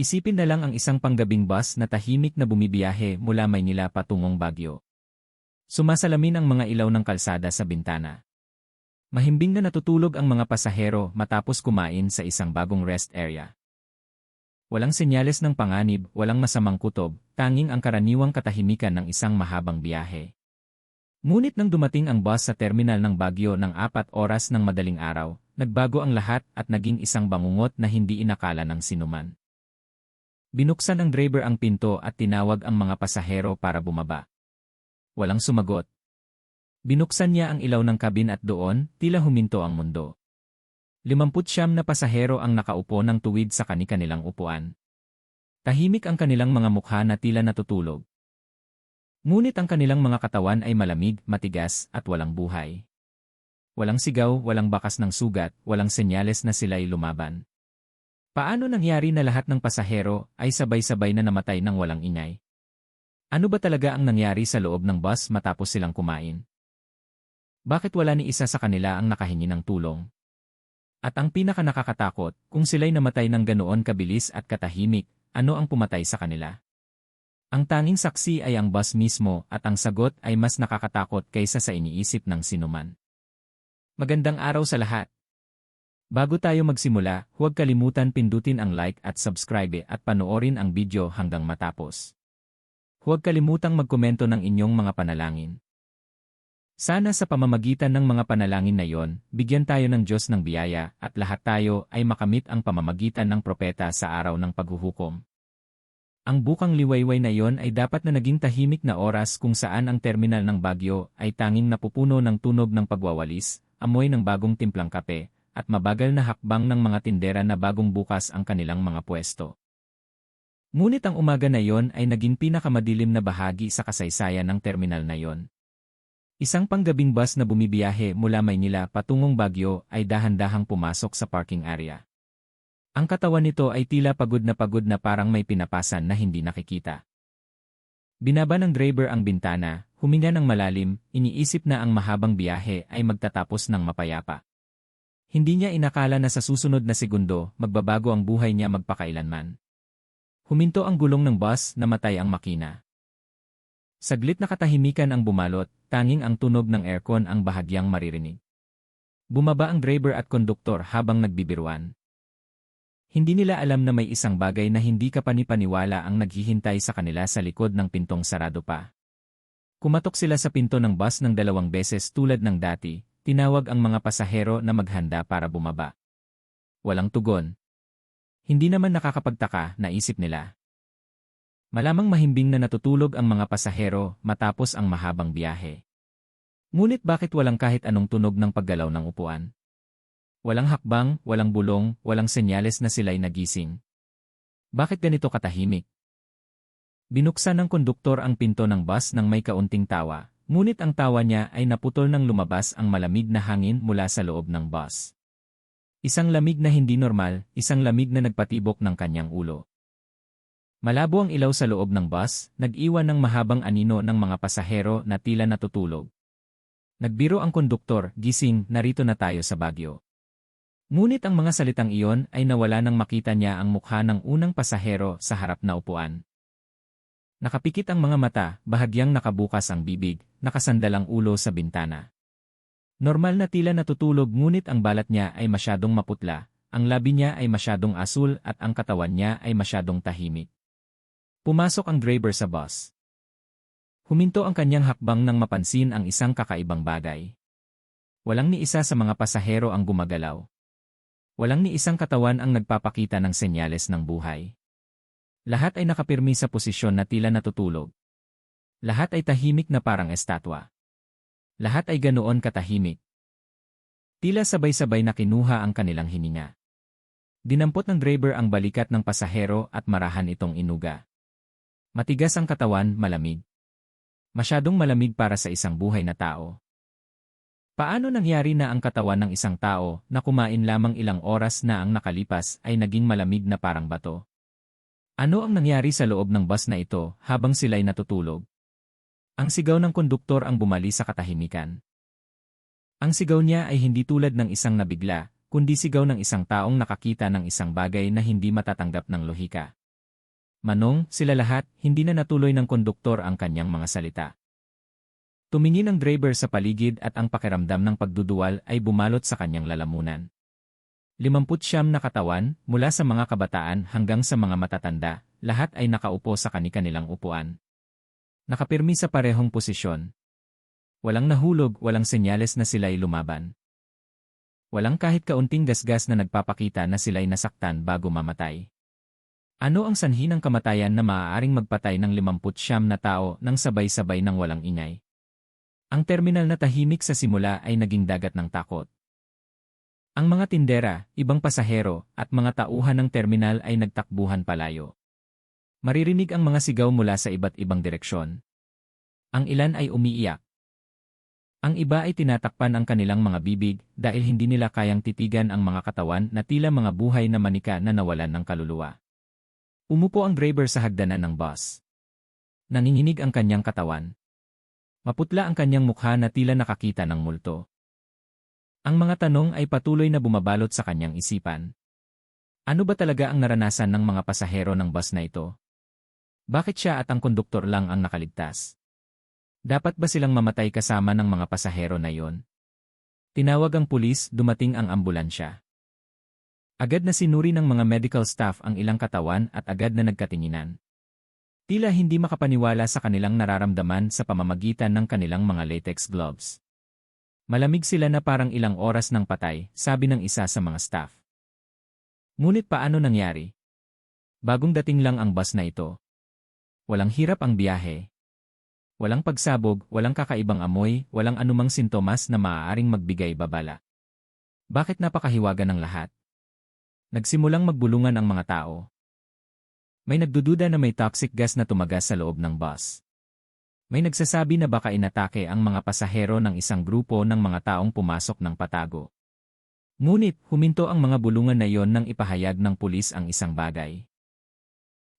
Isipin na lang ang isang panggabing bus na tahimik na bumibiyahe mula Maynila patungong Baguio. Sumasalamin ang mga ilaw ng kalsada sa bintana. Mahimbing na natutulog ang mga pasahero matapos kumain sa isang bagong rest area. Walang senyales ng panganib, walang masamang kutob, tanging ang karaniwang katahimikan ng isang mahabang biyahe. Ngunit nang dumating ang bus sa terminal ng Baguio ng 4 oras ng madaling araw, nagbago ang lahat at naging isang bangungot na hindi inakala ng sinuman. Binuksan ng driver ang pinto at tinawag ang mga pasahero para bumaba. Walang sumagot. Binuksan niya ang ilaw ng kabin at doon, tila huminto ang mundo. 59 na pasahero ang nakaupo ng tuwid sa kani-kanilang upuan. Tahimik ang kanilang mga mukha na tila natutulog. Ngunit ang kanilang mga katawan ay malamig, matigas, at walang buhay. Walang sigaw, walang bakas ng sugat, walang senyales na sila'y lumaban. Paano nangyari na lahat ng pasahero ay sabay-sabay na namatay ng walang ingay? Ano ba talaga ang nangyari sa loob ng bus matapos silang kumain? Bakit wala ni isa sa kanila ang nakahingi ng tulong? At ang pinaka-nakakatakot, kung sila'y namatay ng ganoon kabilis at katahimik, ano ang pumatay sa kanila? Ang tanging saksi ay ang bus mismo at ang sagot ay mas nakakatakot kaysa sa iniisip ng sinuman. Magandang araw sa lahat! Bago tayo magsimula, huwag kalimutan pindutin ang like at subscribe at panoorin ang video hanggang matapos. Huwag kalimutang magkomento ng inyong mga panalangin. Sana sa pamamagitan ng mga panalangin na yon, bigyan tayo ng Diyos ng biyaya at lahat tayo ay makamit ang pamamagitan ng propeta sa araw ng paghuhukom. Ang bukang liwayway na yon ay dapat na naging tahimik na oras kung saan ang terminal ng Baguio ay tanging napupuno ng tunog ng pagwawalis, amoy ng bagong timplang kape, at mabagal na hakbang ng mga tindera na bagong bukas ang kanilang mga pwesto. Ngunit ang umaga na yon ay naging pinakamadilim na bahagi sa kasaysayan ng terminal na yon. Isang panggabing bus na bumibiyahe mula Maynila patungong Baguio ay dahan-dahang pumasok sa parking area. Ang katawan nito ay tila pagod na parang may pinapasan na hindi nakikita. Binaba ng driver ang bintana, huminga ng malalim, iniisip na ang mahabang biyahe ay magtatapos ng mapayapa. Hindi niya inakala na sa susunod na segundo, magbabago ang buhay niya magpakailanman. Huminto ang gulong ng bus, namatay ang makina. Saglit na katahimikan ang bumalot, tanging ang tunog ng aircon ang bahagyang maririnig. Bumaba ang driver at konduktor habang nagbibiruan. Hindi nila alam na may isang bagay na hindi kapanipaniwala ang naghihintay sa kanila sa likod ng pintong sarado pa. Kumatok sila sa pinto ng bus ng 2 beses tulad ng dati, tinawag ang mga pasahero na maghanda para bumaba. Walang tugon. Hindi naman nakakapagtaka, naisip nila. Malamang mahimbing na natutulog ang mga pasahero matapos ang mahabang biyahe. Ngunit bakit walang kahit anong tunog ng paggalaw ng upuan? Walang hakbang, walang bulong, walang senyales na sila'y nagising. Bakit ganito katahimik? Binuksan ng konduktor ang pinto ng bus nang may kaunting tawa, ngunit ang tawa niya ay naputol nang lumabas ang malamig na hangin mula sa loob ng bus. Isang lamig na hindi normal, isang lamig na nagpatibok ng kanyang ulo. Malabo ang ilaw sa loob ng bus, nag-iwan ng mahabang anino ng mga pasahero na tila natutulog. Nagbiro ang konduktor, gising, narito na tayo sa Baguio. Ngunit ang mga salitang iyon ay nawala nang makita niya ang mukha ng unang pasahero sa harap na upuan. Nakapikit ang mga mata, bahagyang nakabukas ang bibig, nakasandal ang ulo sa bintana. Normal na tila natutulog ngunit ang balat niya ay masyadong maputla, ang labi niya ay masyadong asul at ang katawan niya ay masyadong tahimik. Pumasok ang driver sa bus. Huminto ang kanyang hakbang nang mapansin ang isang kakaibang bagay. Walang ni isa sa mga pasahero ang gumagalaw. Walang ni isang katawan ang nagpapakita ng senyales ng buhay. Lahat ay nakapirmi sa posisyon na tila natutulog. Lahat ay tahimik na parang estatwa. Lahat ay ganoon katahimik. Tila sabay-sabay na kinuha ang kanilang hininga. Dinampot ng driver ang balikat ng pasahero at marahan itong inuga. Matigas ang katawan, malamig. Masyadong malamig para sa isang buhay na tao. Paano nangyari na ang katawan ng isang tao na kumain lamang ilang oras na ang nakalipas ay naging malamig na parang bato? Ano ang nangyari sa loob ng bus na ito habang sila'y natutulog? Ang sigaw ng konduktor ang bumali sa katahimikan. Ang sigaw niya ay hindi tulad ng isang nabigla, kundi sigaw ng isang taong nakakita ng isang bagay na hindi matatanggap ng lohika. Manong, sila lahat, hindi na natuloy ng konduktor ang kanyang mga salita. Tumingin ang driver sa paligid at ang pakiramdam ng pagduduwal ay bumalot sa kanyang lalamunan. 59 na katawan, mula sa mga kabataan hanggang sa mga matatanda, lahat ay nakaupo sa kani-kanilang upuan. Nakapirmi sa parehong posisyon. Walang nahulog, walang senyales na sila'y lumaban. Walang kahit kaunting gasgas na nagpapakita na sila'y nasaktan bago mamatay. Ano ang sanhi ng kamatayan na maaaring magpatay ng 59 na tao nang sabay-sabay ng walang ingay? Ang terminal na tahimik sa simula ay naging dagat ng takot. Ang mga tindera, ibang pasahero, at mga tauhan ng terminal ay nagtakbuhan palayo. Maririnig ang mga sigaw mula sa iba't ibang direksyon. Ang ilan ay umiiyak. Ang iba ay tinatakpan ang kanilang mga bibig dahil hindi nila kayang titigan ang mga katawan na tila mga buhay na manika na nawalan ng kaluluwa. Umupo ang driver sa hagdanan ng bus. Nanginginig ang kanyang katawan. Maputla ang kanyang mukha na tila nakakita ng multo. Ang mga tanong ay patuloy na bumabalot sa kanyang isipan. Ano ba talaga ang naranasan ng mga pasahero ng bus na ito? Bakit siya at ang konduktor lang ang nakaligtas? Dapat ba silang mamatay kasama ng mga pasahero na iyon? Tinawag ang pulis, dumating ang ambulansya. Agad na sinuri ng mga medical staff ang ilang katawan at agad na nagkatinginan. Tila hindi makapaniwala sa kanilang nararamdaman sa pamamagitan ng kanilang mga latex gloves. Malamig sila na parang ilang oras ng patay, sabi ng isa sa mga staff. Ngunit paano nangyari? Bagong dating lang ang bus na ito. Walang hirap ang biyahe. Walang pagsabog, walang kakaibang amoy, walang anumang sintomas na maaaring magbigay babala. Bakit napakahiwaga ng lahat? Nagsimulang magbulungan ang mga tao. May nagdududa na may toxic gas na tumagas sa loob ng bus. May nagsasabi na baka inatake ang mga pasahero ng isang grupo ng mga taong pumasok ng patago. Ngunit, huminto ang mga bulungan na iyon nang ipahayag ng pulis ang isang bagay.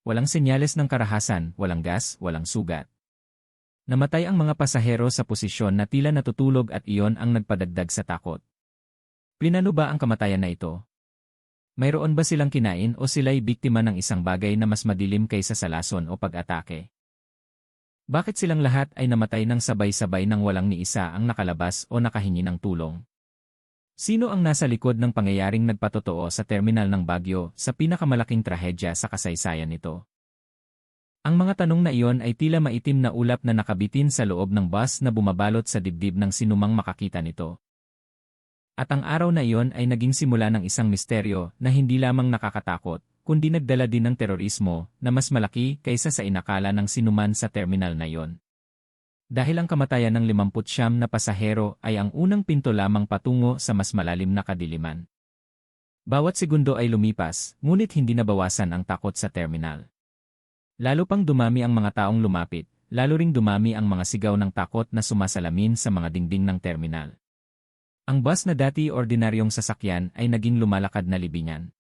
Walang senyales ng karahasan, walang gas, walang sugat. Namatay ang mga pasahero sa posisyon na tila natutulog at iyon ang nagpadagdag sa takot. Plinano ba ang kamatayan na ito? Mayroon ba silang kinain o sila'y biktima ng isang bagay na mas madilim kaysa sa lason o pag-atake? Bakit silang lahat ay namatay ng sabay-sabay nang walang ni isa ang nakalabas o nakahingi ng tulong? Sino ang nasa likod ng pangyayaring nagpatotoo sa terminal ng Baguio sa pinakamalaking trahedya sa kasaysayan nito? Ang mga tanong na iyon ay tila maitim na ulap na nakabitin sa loob ng bus na bumabalot sa dibdib ng sinumang makakita nito. At ang araw na iyon ay naging simula ng isang misteryo na hindi lamang nakakatakot, kundi nagdala din ng terorismo na mas malaki kaysa sa inakala ng sinuman sa terminal na iyon. Dahil ang kamatayan ng 59 na pasahero ay ang unang pinto lamang patungo sa mas malalim na kadiliman. Bawat segundo ay lumipas, ngunit hindi nabawasan ang takot sa terminal. Lalo pang dumami ang mga taong lumapit, lalo ring dumami ang mga sigaw ng takot na sumasalamin sa mga dingding ng terminal. Ang bus na dati ordinaryong sasakyan ay naging lumalakad na libingan.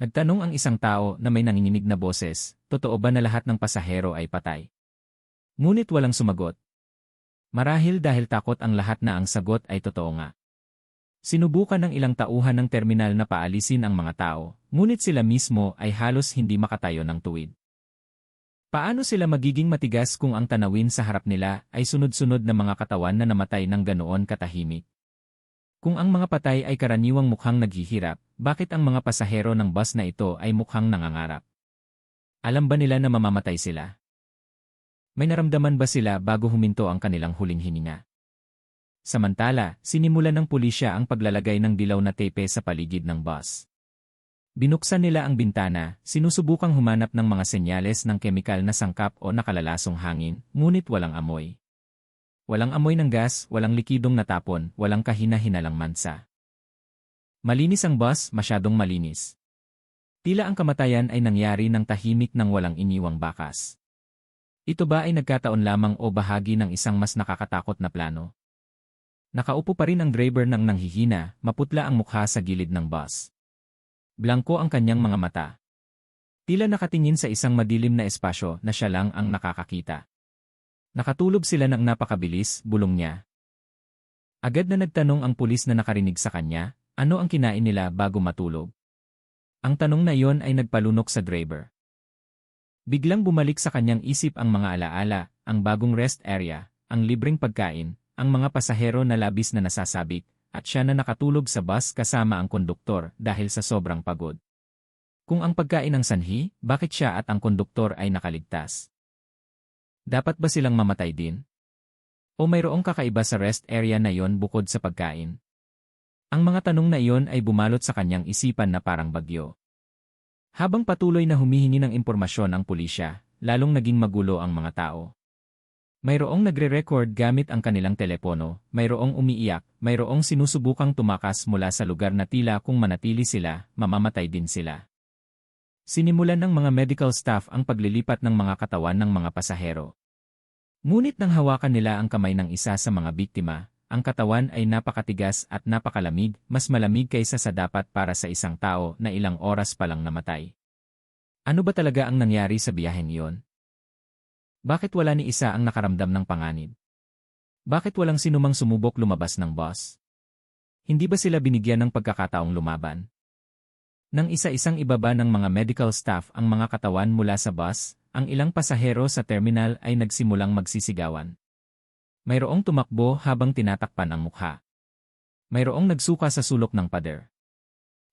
Nagtanong ang isang tao na may nanginginig na boses, totoo ba na lahat ng pasahero ay patay? Ngunit walang sumagot. Marahil dahil takot ang lahat na ang sagot ay totoo nga. Sinubukan ng ilang tauhan ng terminal na paalisin ang mga tao, ngunit sila mismo ay halos hindi makatayo ng tuwid. Paano sila magiging matigas kung ang tanawin sa harap nila ay sunod-sunod na mga katawan na namatay ng ganoon katahimik? Kung ang mga patay ay karaniwang mukhang naghihirap, bakit ang mga pasahero ng bus na ito ay mukhang nangangarap? Alam ba nila na mamamatay sila? May naramdaman ba sila bago huminto ang kanilang huling hininga? Samantala, sinimulan ng pulisya ang paglalagay ng dilaw na tape sa paligid ng bus. Binuksan nila ang bintana, sinusubukang humanap ng mga senyales ng kemikal na sangkap o nakalalasong hangin, ngunit walang amoy. Walang amoy ng gas, walang likidong natapon, walang kahina-hinalang mansa. Malinis ang bus, masyadong malinis. Tila ang kamatayan ay nangyari ng tahimik ng walang iniwang bakas. Ito ba ay nagkataon lamang o bahagi ng isang mas nakakatakot na plano? Nakaupo pa rin ang driver ng nanghihina, maputla ang mukha sa gilid ng bus. Blanko ang kanyang mga mata. Tila nakatingin sa isang madilim na espasyo na siya lang ang nakakakita. Nakatulog sila ng napakabilis, bulong niya. Agad na nagtanong ang pulis na nakarinig sa kanya, ano ang kinain nila bago matulog? Ang tanong na iyon ay nagpalunok sa driver. Biglang bumalik sa kanyang isip ang mga alaala, ang bagong rest area, ang libreng pagkain, ang mga pasahero na labis na nasasabik, at siya na nakatulog sa bus kasama ang konduktor dahil sa sobrang pagod. Kung ang pagkain ang sanhi, bakit siya at ang konduktor ay nakaligtas? Dapat ba silang mamatay din? O mayroong kakaiba sa rest area na iyon bukod sa pagkain? Ang mga tanong na iyon ay bumalot sa kanyang isipan na parang bagyo. Habang patuloy na humihingi ng impormasyon ang pulisya, lalong naging magulo ang mga tao. Mayroong nagre-record gamit ang kanilang telepono, mayroong umiiyak, mayroong sinusubukang tumakas mula sa lugar na tila kung manatili sila, mamamatay din sila. Sinimulan ng mga medical staff ang paglilipat ng mga katawan ng mga pasahero. Ngunit nang hawakan nila ang kamay ng isa sa mga biktima, ang katawan ay napakatigas at napakalamig, mas malamig kaysa sa dapat para sa isang tao na ilang oras pa lang namatay. Ano ba talaga ang nangyari sa biyaheng iyon? Bakit wala ni isa ang nakaramdam ng panganib? Bakit walang sinumang sumubok lumabas ng bus? Hindi ba sila binigyan ng pagkakataong lumaban? Nang isa-isang ibaba ng mga medical staff ang mga katawan mula sa bus, ang ilang pasahero sa terminal ay nagsimulang magsisigawan. Mayroong tumakbo habang tinatakpan ang mukha. Mayroong nagsuka sa sulok ng pader.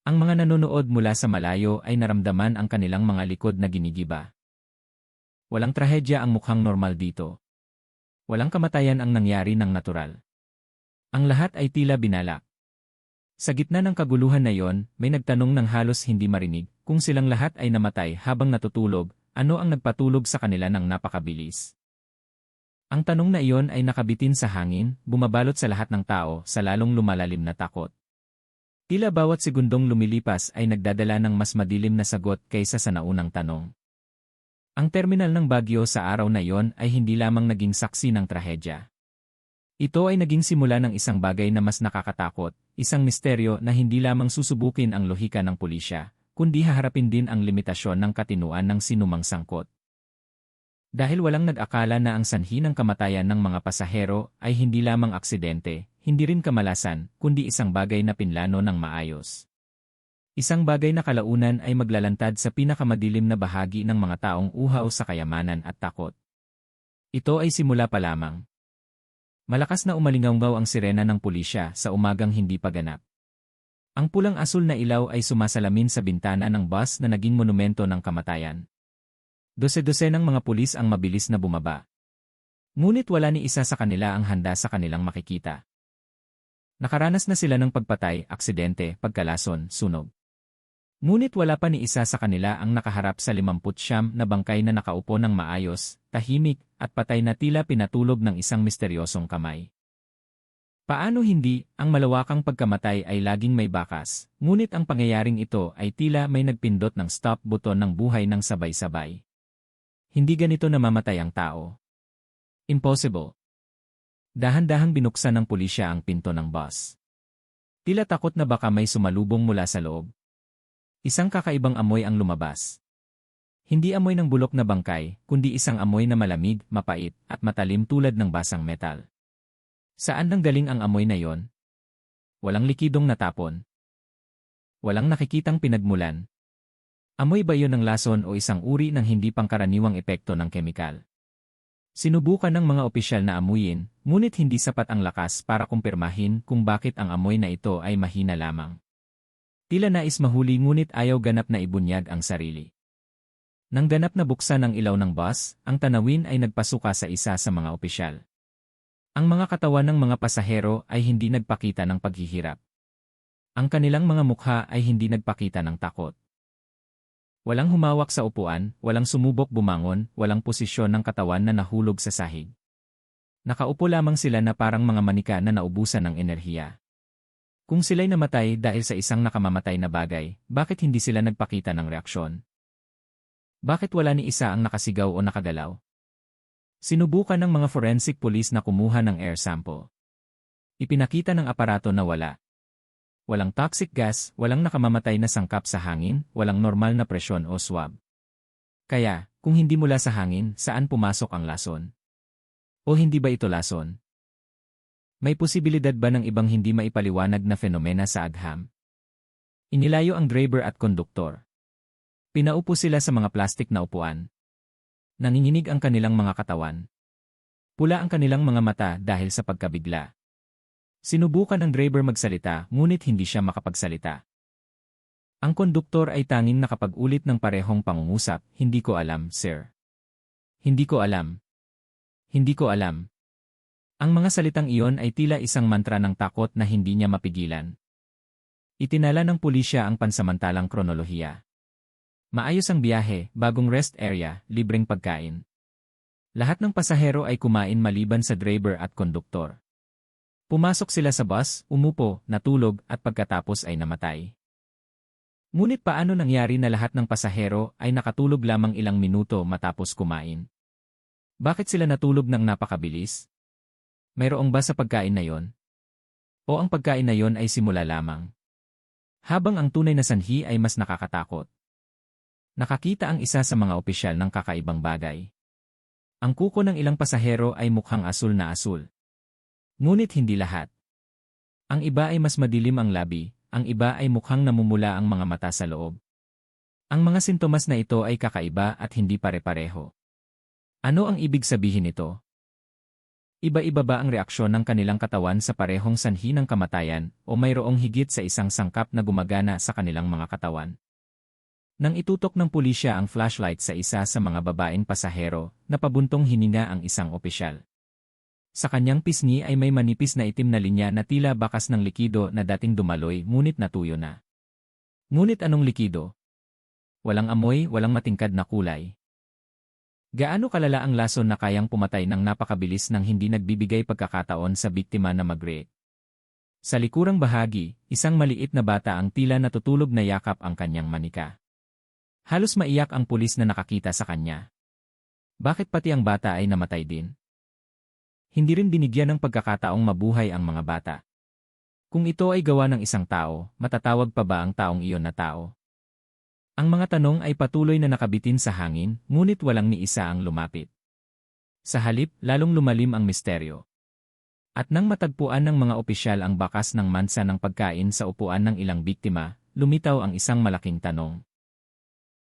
Ang mga nanonood mula sa malayo ay naramdaman ang kanilang mga likod na ginigiba. Walang trahedya ang mukhang normal dito. Walang kamatayan ang nangyari ng natural. Ang lahat ay tila binalak. Sa gitna ng kaguluhan na iyon, may nagtanong ng halos hindi marinig, kung silang lahat ay namatay habang natutulog, ano ang nagpatulog sa kanila ng napakabilis? Ang tanong na iyon ay nakabitin sa hangin, bumabalot sa lahat ng tao sa lalong lumalalim na takot. Tila bawat segundong lumilipas ay nagdadala ng mas madilim na sagot kaysa sa naunang tanong. Ang terminal ng Baguio sa araw na iyon ay hindi lamang naging saksi ng trahedya. Ito ay naging simula ng isang bagay na mas nakakatakot, isang misteryo na hindi lamang susubukin ang lohika ng pulisya, kundi haharapin din ang limitasyon ng katinuan ng sinumang sangkot. Dahil walang nag-akala na ang sanhi ng kamatayan ng mga pasahero ay hindi lamang aksidente, hindi rin kamalasan, kundi isang bagay na pinlano ng maayos. Isang bagay na kalaunan ay maglalantad sa pinakamadilim na bahagi ng mga taong uhaw sa kayamanan at takot. Ito ay simula pa lamang. Malakas na umalingawgaw ang sirena ng pulisya sa umagang hindi pa ganap. Ang pulang-asul na ilaw ay sumasalamin sa bintana ng bus na naging monumento ng kamatayan. Dose-dosenang mga pulis ang mabilis na bumaba. Ngunit wala ni isa sa kanila ang handa sa kanilang makikita. Nakaranas na sila ng pagpatay, aksidente, pagkalason, sunog. Ngunit wala pa ni isa sa kanila ang nakaharap sa 59 na bangkay na nakaupo ng maayos, tahimik, at patay na tila pinatulog ng isang misteryosong kamay. Paano hindi, ang malawakang pagkamatay ay laging may bakas, ngunit ang pangyayaring ito ay tila may nagpindot ng stop button ng buhay ng sabay-sabay. Hindi ganito namamatay ang tao. Impossible. Dahan-dahang binuksan ng pulisya ang pinto ng bus. Tila takot na baka may sumalubong mula sa loob. Isang kakaibang amoy ang lumabas. Hindi amoy ng bulok na bangkay, kundi isang amoy na malamig, mapait, at matalim tulad ng basang metal. Saan nanggaling ang amoy na yon? Walang likidong natapon. Walang nakikitang pinagmulan. Amoy ba yon ng lason o isang uri ng hindi pangkaraniwang epekto ng kemikal? Sinubukan ng mga opisyal na amuyin, ngunit hindi sapat ang lakas para kumpirmahin kung bakit ang amoy na ito ay mahina lamang. Tila nais mahuli ngunit ayaw ganap na ibunyag ang sarili. Nang ganap na buksan ang ilaw ng bus, ang tanawin ay nagpasuka sa isa sa mga opisyal. Ang mga katawan ng mga pasahero ay hindi nagpakita ng paghihirap. Ang kanilang mga mukha ay hindi nagpakita ng takot. Walang humawak sa upuan, walang sumubok bumangon, walang posisyon ng katawan na nahulog sa sahig. Nakaupo lamang sila na parang mga manika na naubusan ng enerhiya. Kung sila'y namatay dahil sa isang nakamamatay na bagay, bakit hindi sila nagpakita ng reaksyon? Bakit wala ni isa ang nakasigaw o nakagalaw? Sinubukan ng mga forensic police na kumuha ng air sample. Ipinakita ng aparato na wala. Walang toxic gas, walang nakamamatay na sangkap sa hangin, walang normal na presyon o swab. Kaya, kung hindi mula sa hangin, saan pumasok ang lason? O hindi ba ito lason? May posibilidad ba ng ibang hindi maipaliwanag na fenomena sa agham? Inilayo ang driver at konduktor. Pinaupo sila sa mga plastik na upuan. Nanginginig ang kanilang mga katawan. Pula ang kanilang mga mata dahil sa pagkabigla. Sinubukan ng driver magsalita ngunit hindi siya makapagsalita. Ang konduktor ay tanging nakapag-ulit ng parehong pangungusap, "Hindi ko alam, sir. Hindi ko alam. Hindi ko alam." Ang mga salitang iyon ay tila isang mantra ng takot na hindi niya mapigilan. Itinala ng pulisya ang pansamantalang kronolohiya. Maayos ang biyahe, bagong rest area, libreng pagkain. Lahat ng pasahero ay kumain maliban sa driver at konduktor. Pumasok sila sa bus, umupo, natulog at pagkatapos ay namatay. Ngunit paano nangyari na lahat ng pasahero ay nakatulog lamang ilang minuto matapos kumain? Bakit sila natulog ng napakabilis? Mayroong ba sa pagkain na yon? O ang pagkain na yon ay simula lamang? Habang ang tunay na sanhi ay mas nakakatakot. Nakakita ang isa sa mga opisyal ng kakaibang bagay. Ang kuko ng ilang pasahero ay mukhang asul na asul. Ngunit hindi lahat. Ang iba ay mas madilim ang labi, ang iba ay mukhang namumula ang mga mata sa loob. Ang mga sintomas na ito ay kakaiba at hindi pare-pareho. Ano ang ibig sabihin nito? Iba-iba ba ang reaksyon ng kanilang katawan sa parehong sanhi ng kamatayan o mayroong higit sa isang sangkap na gumagana sa kanilang mga katawan? Nang itutok ng pulisya ang flashlight sa isa sa mga babaeng pasahero, napabuntong hininga ang isang opisyal. Sa kanyang pisngi ay may manipis na itim na linya na tila bakas ng likido na dating dumaloy ngunit natuyo na. Ngunit anong likido? Walang amoy, walang matingkad na kulay. Gaano kalala ang lason na kayang pumatay ng napakabilis nang hindi nagbibigay pagkakataon sa biktima na mag-react? Sa likurang bahagi, isang maliit na bata ang tila natutulog na yakap ang kanyang manika. Halos maiyak ang pulis na nakakita sa kanya. Bakit pati ang bata ay namatay din? Hindi rin binigyan ng pagkakataong mabuhay ang mga bata. Kung ito ay gawa ng isang tao, matatawag pa ba ang taong iyon na tao? Ang mga tanong ay patuloy na nakabitin sa hangin, ngunit walang ni isa ang lumapit. Sa halip, lalong lumalim ang misteryo. At nang matagpuan ng mga opisyal ang bakas ng mansa ng pagkain sa upuan ng ilang biktima, lumitaw ang isang malaking tanong.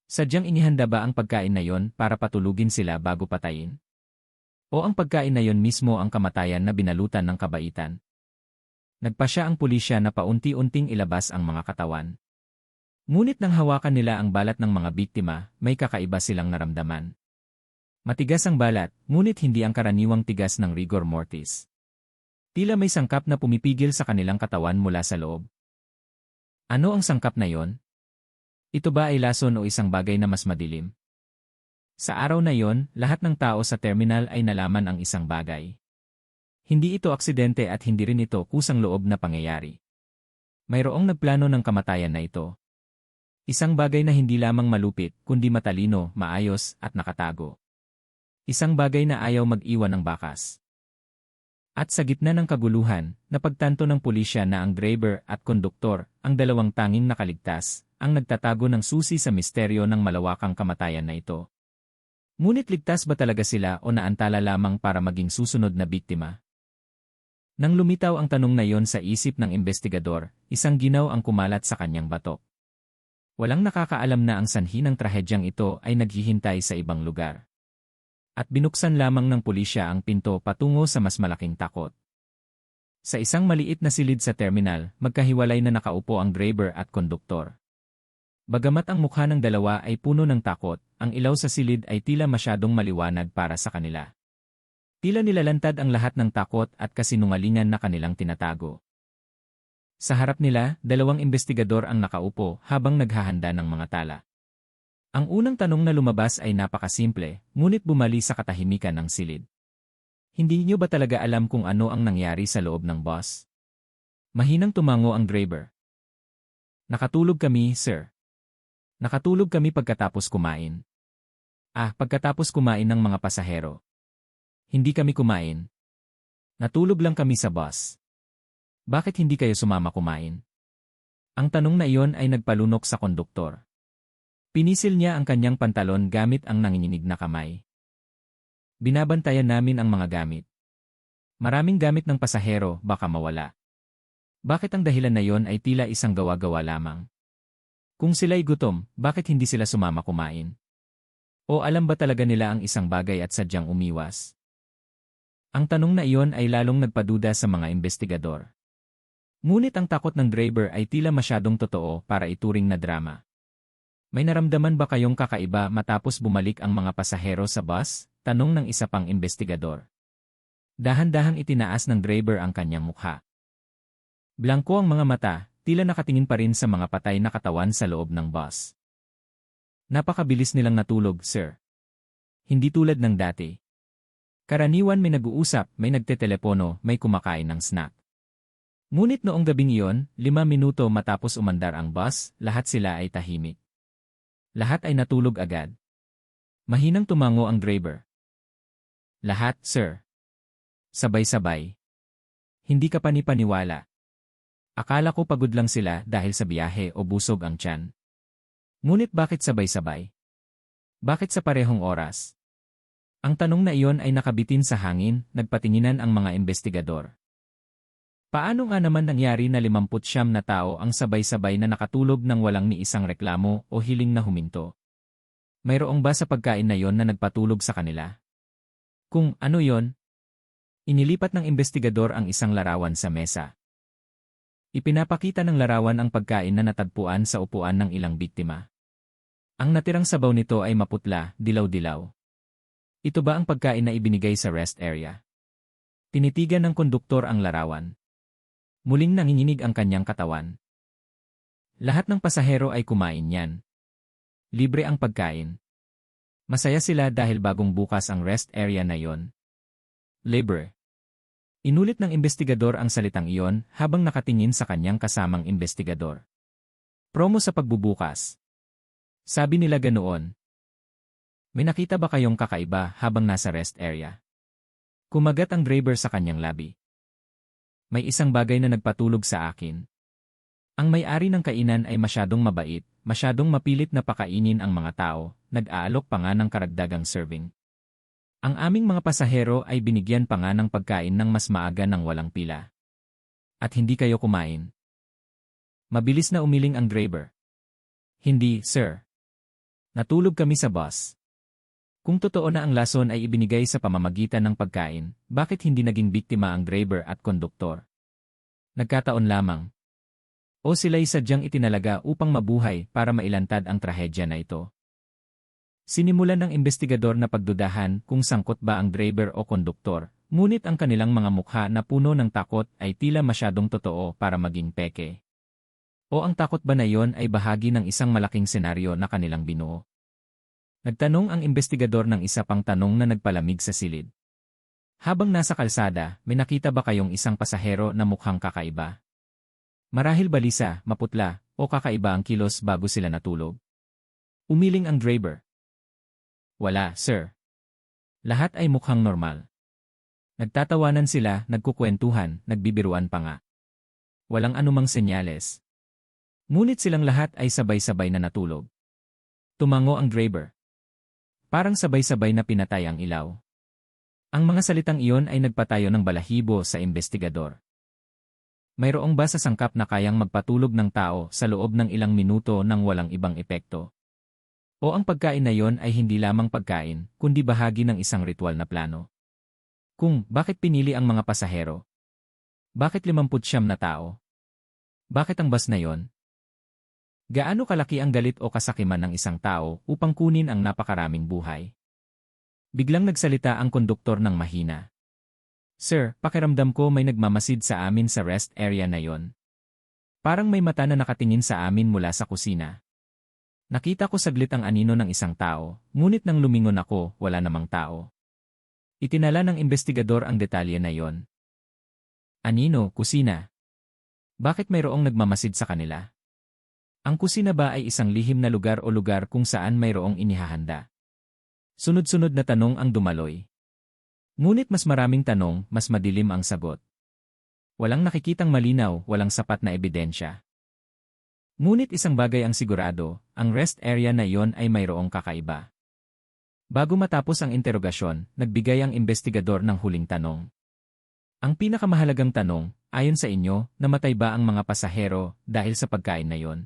Sadyang inihanda ba ang pagkain na yon para patulugin sila bago patayin? O ang pagkain na yon mismo ang kamatayan na binalutan ng kabaitan? Nagpasya ang pulisya na paunti-unting ilabas ang mga katawan. Ngunit nang hawakan nila ang balat ng mga biktima, may kakaiba silang naramdaman. Matigas ang balat, ngunit hindi ang karaniwang tigas ng rigor mortis. Tila may sangkap na pumipigil sa kanilang katawan mula sa loob. Ano ang sangkap na yon? Ito ba ay lason o isang bagay na mas madilim? Sa araw na yon, lahat ng tao sa terminal ay nalaman ang isang bagay. Hindi ito aksidente at hindi rin ito kusang loob na pangyayari. Mayroong nagplano ng kamatayan na ito. Isang bagay na hindi lamang malupit, kundi matalino, maayos, at nakatago. Isang bagay na ayaw mag-iwan ng bakas. At sa gitna ng kaguluhan, napagtanto ng pulisya na ang driver at konduktor, ang dalawang tanging nakaligtas, ang nagtatago ng susi sa misteryo ng malawakang kamatayan na ito. Ngunit ligtas ba talaga sila o naantala lamang para maging susunod na biktima? Nang lumitaw ang tanong na iyon sa isip ng investigador, isang ginaw ang kumalat sa kanyang batok. Walang nakakaalam na ang sanhi ng trahedyang ito ay naghihintay sa ibang lugar. At binuksan lamang ng pulisya ang pinto patungo sa mas malaking takot. Sa isang maliit na silid sa terminal, magkahiwalay na nakaupo ang driver at konduktor. Bagamat ang mukha ng dalawa ay puno ng takot, ang ilaw sa silid ay tila masyadong maliwanag para sa kanila. Tila nilalantad ang lahat ng takot at kasinungalingan na kanilang tinatago. Sa harap nila, dalawang investigador ang nakaupo habang naghahanda ng mga tala. Ang unang tanong na lumabas ay napakasimple, ngunit bumali sa katahimikan ng silid. Hindi niyo ba talaga alam kung ano ang nangyari sa loob ng bus? Mahinang tumango ang driver. Nakatulog kami, sir. Nakatulog kami pagkatapos kumain. Pagkatapos kumain ng mga pasahero. Hindi kami kumain. Natulog lang kami sa bus. Bakit hindi kayo sumama kumain? Ang tanong na iyon ay nagpalunok sa konduktor. Pinisil niya ang kanyang pantalon gamit ang nanginginig na kamay. Binabantayan namin ang mga gamit. Maraming gamit ng pasahero, baka mawala. Bakit ang dahilan na iyon ay tila isang gawa-gawa lamang? Kung sila'y gutom, bakit hindi sila sumama kumain? O alam ba talaga nila ang isang bagay at sadyang umiwas? Ang tanong na iyon ay lalong nagpaduda sa mga investigador. Ngunit ang takot ng driver ay tila masyadong totoo para ituring na drama. May naramdaman ba kayong kakaiba matapos bumalik ang mga pasahero sa bus? Tanong ng isa pang investigador. Dahan-dahang itinaas ng driver ang kanyang mukha. Blanko ang mga mata, tila nakatingin pa rin sa mga patay na katawan sa loob ng bus. Napakabilis nilang natulog, sir. Hindi tulad ng dati. Karaniwan may nag-uusap, may nagtetelepono, may kumakain ng snack. Ngunit noong gabing iyon, 5 minuto matapos umandar ang bus, lahat sila ay tahimik. Lahat ay natulog agad. Mahinang tumango ang driver. Lahat, sir. Sabay-sabay. Hindi ka panipaniwala. Akala ko pagod lang sila dahil sa biyahe o busog ang tiyan. Ngunit bakit sabay-sabay? Bakit sa parehong oras? Ang tanong na iyon ay nakabitin sa hangin, nagpatinginan ang mga investigador. Paano nga naman nangyari na 59 na tao ang sabay-sabay na nakatulog nang walang ni isang reklamo o hiling na huminto? Mayroong ba sa pagkain na iyon na nagpatulog sa kanila? Kung ano iyon? Inilipat ng investigador ang isang larawan sa mesa. Ipinapakita ng larawan ang pagkain na natagpuan sa upuan ng ilang biktima. Ang natirang sabaw nito ay maputla, dilaw-dilaw. Ito ba ang pagkain na ibinigay sa rest area? Tinitigan ng konduktor ang larawan. Muling nanginginig ang kanyang katawan. Lahat ng pasahero ay kumain yan. Libre ang pagkain. Masaya sila dahil bagong bukas ang rest area na yon. Libre. Inulit ng investigador ang salitang iyon habang nakatingin sa kanyang kasamang investigador. Promo sa pagbubukas. Sabi nila ganoon. May nakita ba kayong kakaiba habang nasa rest area? Kumagat ang driver sa kanyang labi. May isang bagay na nagpatulog sa akin. Ang may-ari ng kainan ay masyadong mabait, masyadong mapilit na pakainin ang mga tao, nag-aalok pa nga ng karagdagang serving. Ang aming mga pasahero ay binigyan pa nga ng pagkain ng mas maaga ng walang pila. At hindi kayo kumain. Mabilis na umiling ang driver. Hindi, sir. Natulog kami sa bus. Kung totoo na ang lason ay ibinigay sa pamamagitan ng pagkain, bakit hindi naging biktima ang driver at konduktor? Nagkataon lamang. O sila'y sadyang itinalaga upang mabuhay para mailantad ang trahedya na ito? Sinimulan ng investigador na pagdudahan kung sangkot ba ang driver o konduktor, ngunit ang kanilang mga mukha na puno ng takot ay tila masyadong totoo para maging peke. O ang takot ba na iyon ay bahagi ng isang malaking senaryo na kanilang binuo? Nagtanong ang investigador ng isa pang tanong na nagpalamig sa silid. Habang nasa kalsada, may nakita ba kayong isang pasahero na mukhang kakaiba? Marahil balisa, maputla, o kakaiba ang kilos bago sila natulog? Umiling ang driver. Wala, sir. Lahat ay mukhang normal. Nagtatawanan sila, nagkukwentuhan, nagbibiruan pa nga. Walang anumang senyales. Ngunit silang lahat ay sabay-sabay na natulog. Tumango ang driver. Parang sabay-sabay na pinatay ang ilaw. Ang mga salitang iyon ay nagpatayo ng balahibo sa investigador. Mayroong ba sa sangkap na kayang magpatulog ng tao sa loob ng ilang minuto nang walang ibang epekto? O ang pagkain na iyon ay hindi lamang pagkain, kundi bahagi ng isang ritual na plano? Kung, bakit pinili ang mga pasahero? Bakit 59 na tao? Bakit ang bus na iyon? Gaano kalaki ang galit o kasakiman ng isang tao upang kunin ang napakaraming buhay? Biglang nagsalita ang konduktor ng mahina. Sir, pakiramdam ko may nagmamasid sa amin sa rest area na iyon. Parang may mata na nakatingin sa amin mula sa kusina. Nakita ko saglit ang anino ng isang tao, ngunit nang lumingon ako, wala namang tao. Itinala ng investigador ang detalye na iyon. Anino, kusina. Bakit mayroong nagmamasid sa kanila? Ang kusina ba ay isang lihim na lugar o lugar kung saan mayroong inihahanda? Sunod-sunod na tanong ang dumaloy. Ngunit mas maraming tanong, mas madilim ang sagot. Walang nakikitang malinaw, walang sapat na ebidensya. Ngunit isang bagay ang sigurado, ang rest area na iyon ay mayroong kakaiba. Bago matapos ang interogasyon, nagbigay ang investigador ng huling tanong. Ang pinakamahalagang tanong, ayon sa inyo, namatay ba ang mga pasahero dahil sa pagkain na iyon?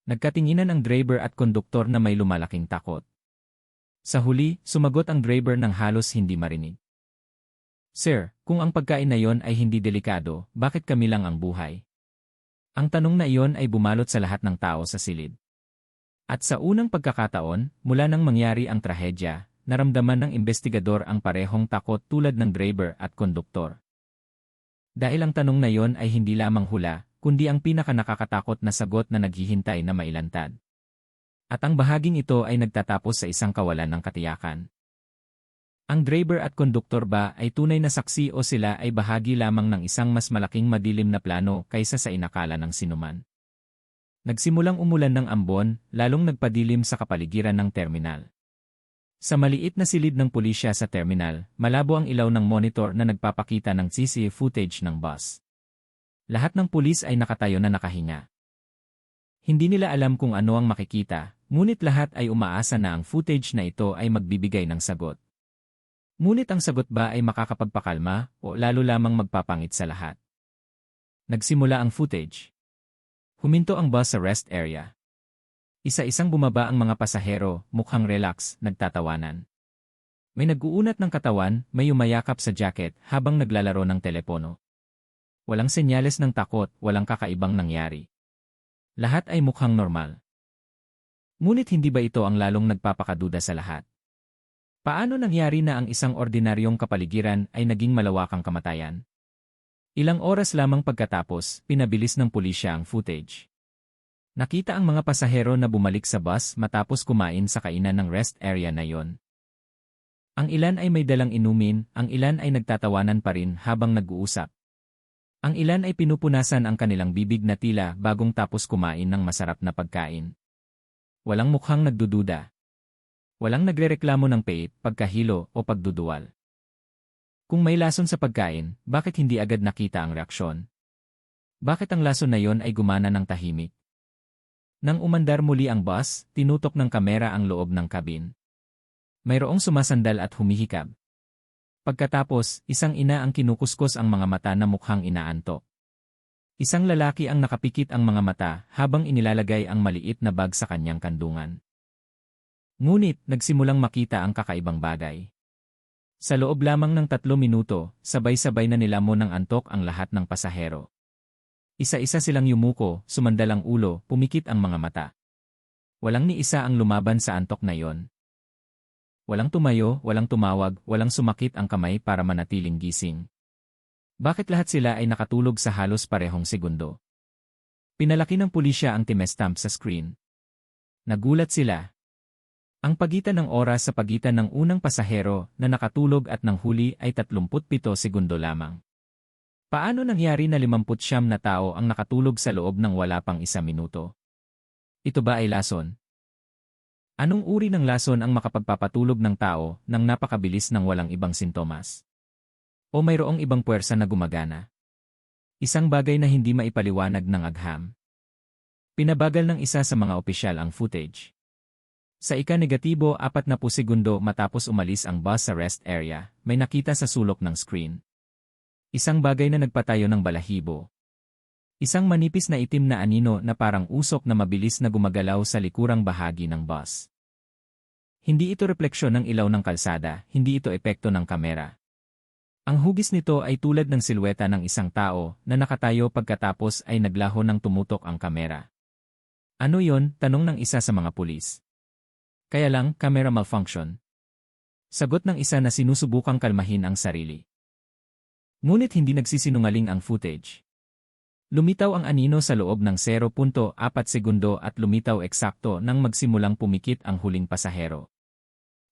Nagkatinginan ang driver at konduktor na may lumalaking takot. Sa huli, sumagot ang driver ng halos hindi marinig. Sir, kung ang pagkain na yon ay hindi delikado, bakit kami lang ang buhay? Ang tanong na iyon ay bumalot sa lahat ng tao sa silid. At sa unang pagkakataon, mula nang mangyari ang trahedya, naramdaman ng investigador ang parehong takot tulad ng driver at konduktor. Dahil ang tanong na iyon ay hindi lamang hula, kundi ang pinaka-nakakatakot na sagot na naghihintay na mailantad. At ang bahaging ito ay nagtatapos sa isang kawalan ng katiyakan. Ang driver at konduktor ba ay tunay na saksi o sila ay bahagi lamang ng isang mas malaking madilim na plano kaysa sa inakala ng sinuman? Nagsimulang umulan ng ambon, lalong nagpadilim sa kapaligiran ng terminal. Sa maliit na silid ng pulisya sa terminal, malabo ang ilaw ng monitor na nagpapakita ng CCTV footage ng bus. Lahat ng pulis ay nakatayo na nakahinga. Hindi nila alam kung ano ang makikita, ngunit lahat ay umaasa na ang footage na ito ay magbibigay ng sagot. Ngunit ang sagot ba ay makakapagpakalma o lalo lamang magpapangit sa lahat? Nagsimula ang footage. Huminto ang bus sa rest area. Isa-isang bumaba ang mga pasahero, mukhang relax, nagtatawanan. May nag-uunat ng katawan, may umayakap sa jacket habang naglalaro ng telepono. Walang senyales ng takot, walang kakaibang nangyari. Lahat ay mukhang normal. Ngunit hindi ba ito ang lalong nagpapakaduda sa lahat? Paano nangyari na ang isang ordinaryong kapaligiran ay naging malawakang kamatayan? Ilang oras lamang pagkatapos, pinabilis ng pulisya ang footage. Nakita ang mga pasahero na bumalik sa bus matapos kumain sa kainan ng rest area na yon. Ang ilan ay may dalang inumin, ang ilan ay nagtatawanan pa rin habang nag-uusap. Ang ilan ay pinupunasan ang kanilang bibig na tila bagong tapos kumain ng masarap na pagkain. Walang mukhang nagdududa. Walang nagrereklamo ng pait, pagkahilo o pagduduwal. Kung may lason sa pagkain, bakit hindi agad nakita ang reaksyon? Bakit ang lason na yon ay gumana ng tahimik? Nang umandar muli ang bus, tinutok ng kamera ang loob ng kabin. Mayroong sumasandal at humihikab. Pagkatapos, isang ina ang kinukuskos ang mga mata na mukhang inaantok. Isang lalaki ang nakapikit ang mga mata habang inilalagay ang maliit na bag sa kanyang kandungan. Ngunit, nagsimulang makita ang kakaibang bagay. Sa loob lamang ng 3 minuto, sabay-sabay na nilamon ng antok ang lahat ng pasahero. Isa-isa silang yumuko, sumandal ang ulo, pumikit ang mga mata. Walang ni isa ang lumaban sa antok na yon. Walang tumayo, walang tumawag, walang sumakit ang kamay para manatiling gising. Bakit lahat sila ay nakatulog sa halos parehong segundo? Pinalaki ng pulisya ang timestamp sa screen. Nagulat sila. Ang pagitan ng oras sa pagitan ng unang pasahero na nakatulog at ng huli ay 37 segundo lamang. Paano nangyari na 59 na tao ang nakatulog sa loob ng wala pang 1 minuto? Ito ba ay lason? Anong uri ng lason ang makapagpapatulog ng tao nang napakabilis ng walang ibang sintomas? O mayroong ibang puwersa na gumagana? Isang bagay na hindi maipaliwanag ng agham. Pinabagal ng isa sa mga opisyal ang footage. Sa ika-negatibo 40 segundo matapos umalis ang bus sa rest area, may nakita sa sulok ng screen. Isang bagay na nagpatayo ng balahibo. Isang manipis na itim na anino na parang usok na mabilis na gumagalaw sa likurang bahagi ng bus. Hindi ito refleksyon ng ilaw ng kalsada, hindi ito epekto ng kamera. Ang hugis nito ay tulad ng silweta ng isang tao na nakatayo pagkatapos ay naglaho ng tumutok ang kamera. Ano yon? Tanong ng isa sa mga pulis. Kaya lang, camera malfunction. Sagot ng isa na sinusubukang kalmahin ang sarili. Ngunit hindi nagsisinungaling ang footage. Lumitaw ang anino sa loob ng 0.4 segundo at lumitaw eksakto nang magsimulang pumikit ang huling pasahero.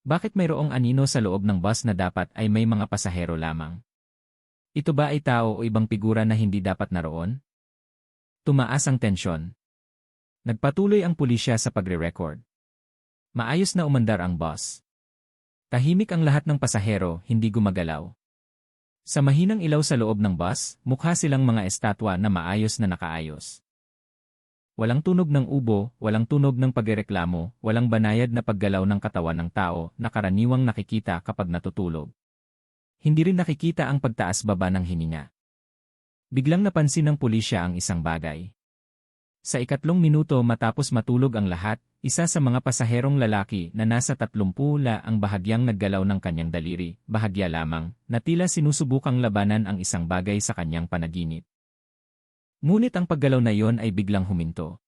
Bakit mayroong anino sa loob ng bus na dapat ay may mga pasahero lamang? Ito ba ay tao o ibang figura na hindi dapat naroon? Tumaas ang tensyon. Nagpatuloy ang pulisya sa pagre-record. Maayos na umandar ang bus. Tahimik ang lahat ng pasahero, hindi gumagalaw. Sa mahinang ilaw sa loob ng bus, mukha silang mga estatwa na maayos na nakaayos. Walang tunog ng ubo, walang tunog ng pagrereklamo, walang banayad na paggalaw ng katawan ng tao na karaniwang nakikita kapag natutulog. Hindi rin nakikita ang pagtaas-baba ng hininga. Biglang napansin ng pulisya ang isang bagay. Sa 3 minuto matapos matulog ang lahat, isa sa mga pasaherong lalaki na nasa 30 ang bahagyang naggalaw ng kanyang daliri, bahagya lamang, na tila sinusubukang labanan ang isang bagay sa kanyang panaginip. Ngunit ang paggalaw na iyon ay biglang huminto.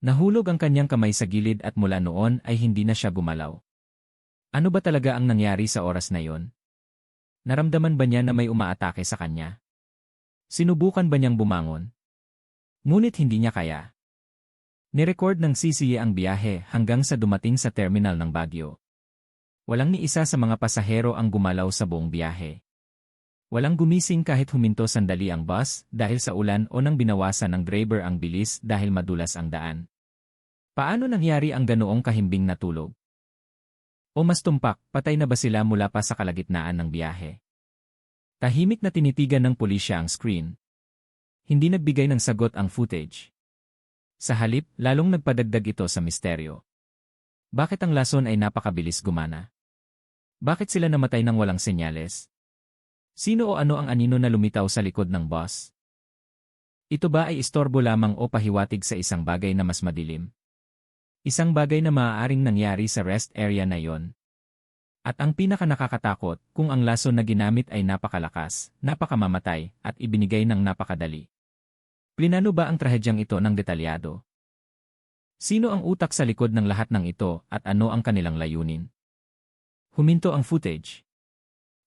Nahulog ang kanyang kamay sa gilid at mula noon ay hindi na siya gumalaw. Ano ba talaga ang nangyari sa oras na iyon? Naramdaman ba niya na may umaatake sa kanya? Sinubukan ba niyang bumangon? Ngunit hindi niya kaya. Nirecord ng CCA ang biyahe hanggang sa dumating sa terminal ng Baguio. Walang ni isa sa mga pasahero ang gumalaw sa buong biyahe. Walang gumising kahit huminto sandali ang bus dahil sa ulan o nang binawasan ng driver ang bilis dahil madulas ang daan. Paano nangyari ang ganoong kahimbing na tulog? O mas tumpak, patay na ba sila mula pa sa kalagitnaan ng biyahe? Tahimik na tinitigan ng pulisya ang screen. Hindi nagbigay ng sagot ang footage. Sa halip, lalong nagpadagdag ito sa misteryo. Bakit ang lason ay napakabilis gumana? Bakit sila namatay ng walang senyales? Sino o ano ang anino na lumitaw sa likod ng bus? Ito ba ay istorbo lamang o pahiwatig sa isang bagay na mas madilim? Isang bagay na maaaring nangyari sa rest area na yon. At ang pinaka-nakakatakot, kung ang lason na ginamit ay napakalakas, napakamamatay, at ibinigay ng napakadali. Plinano ba ang trahedyang ito ng detalyado? Sino ang utak sa likod ng lahat ng ito at ano ang kanilang layunin? Huminto ang footage.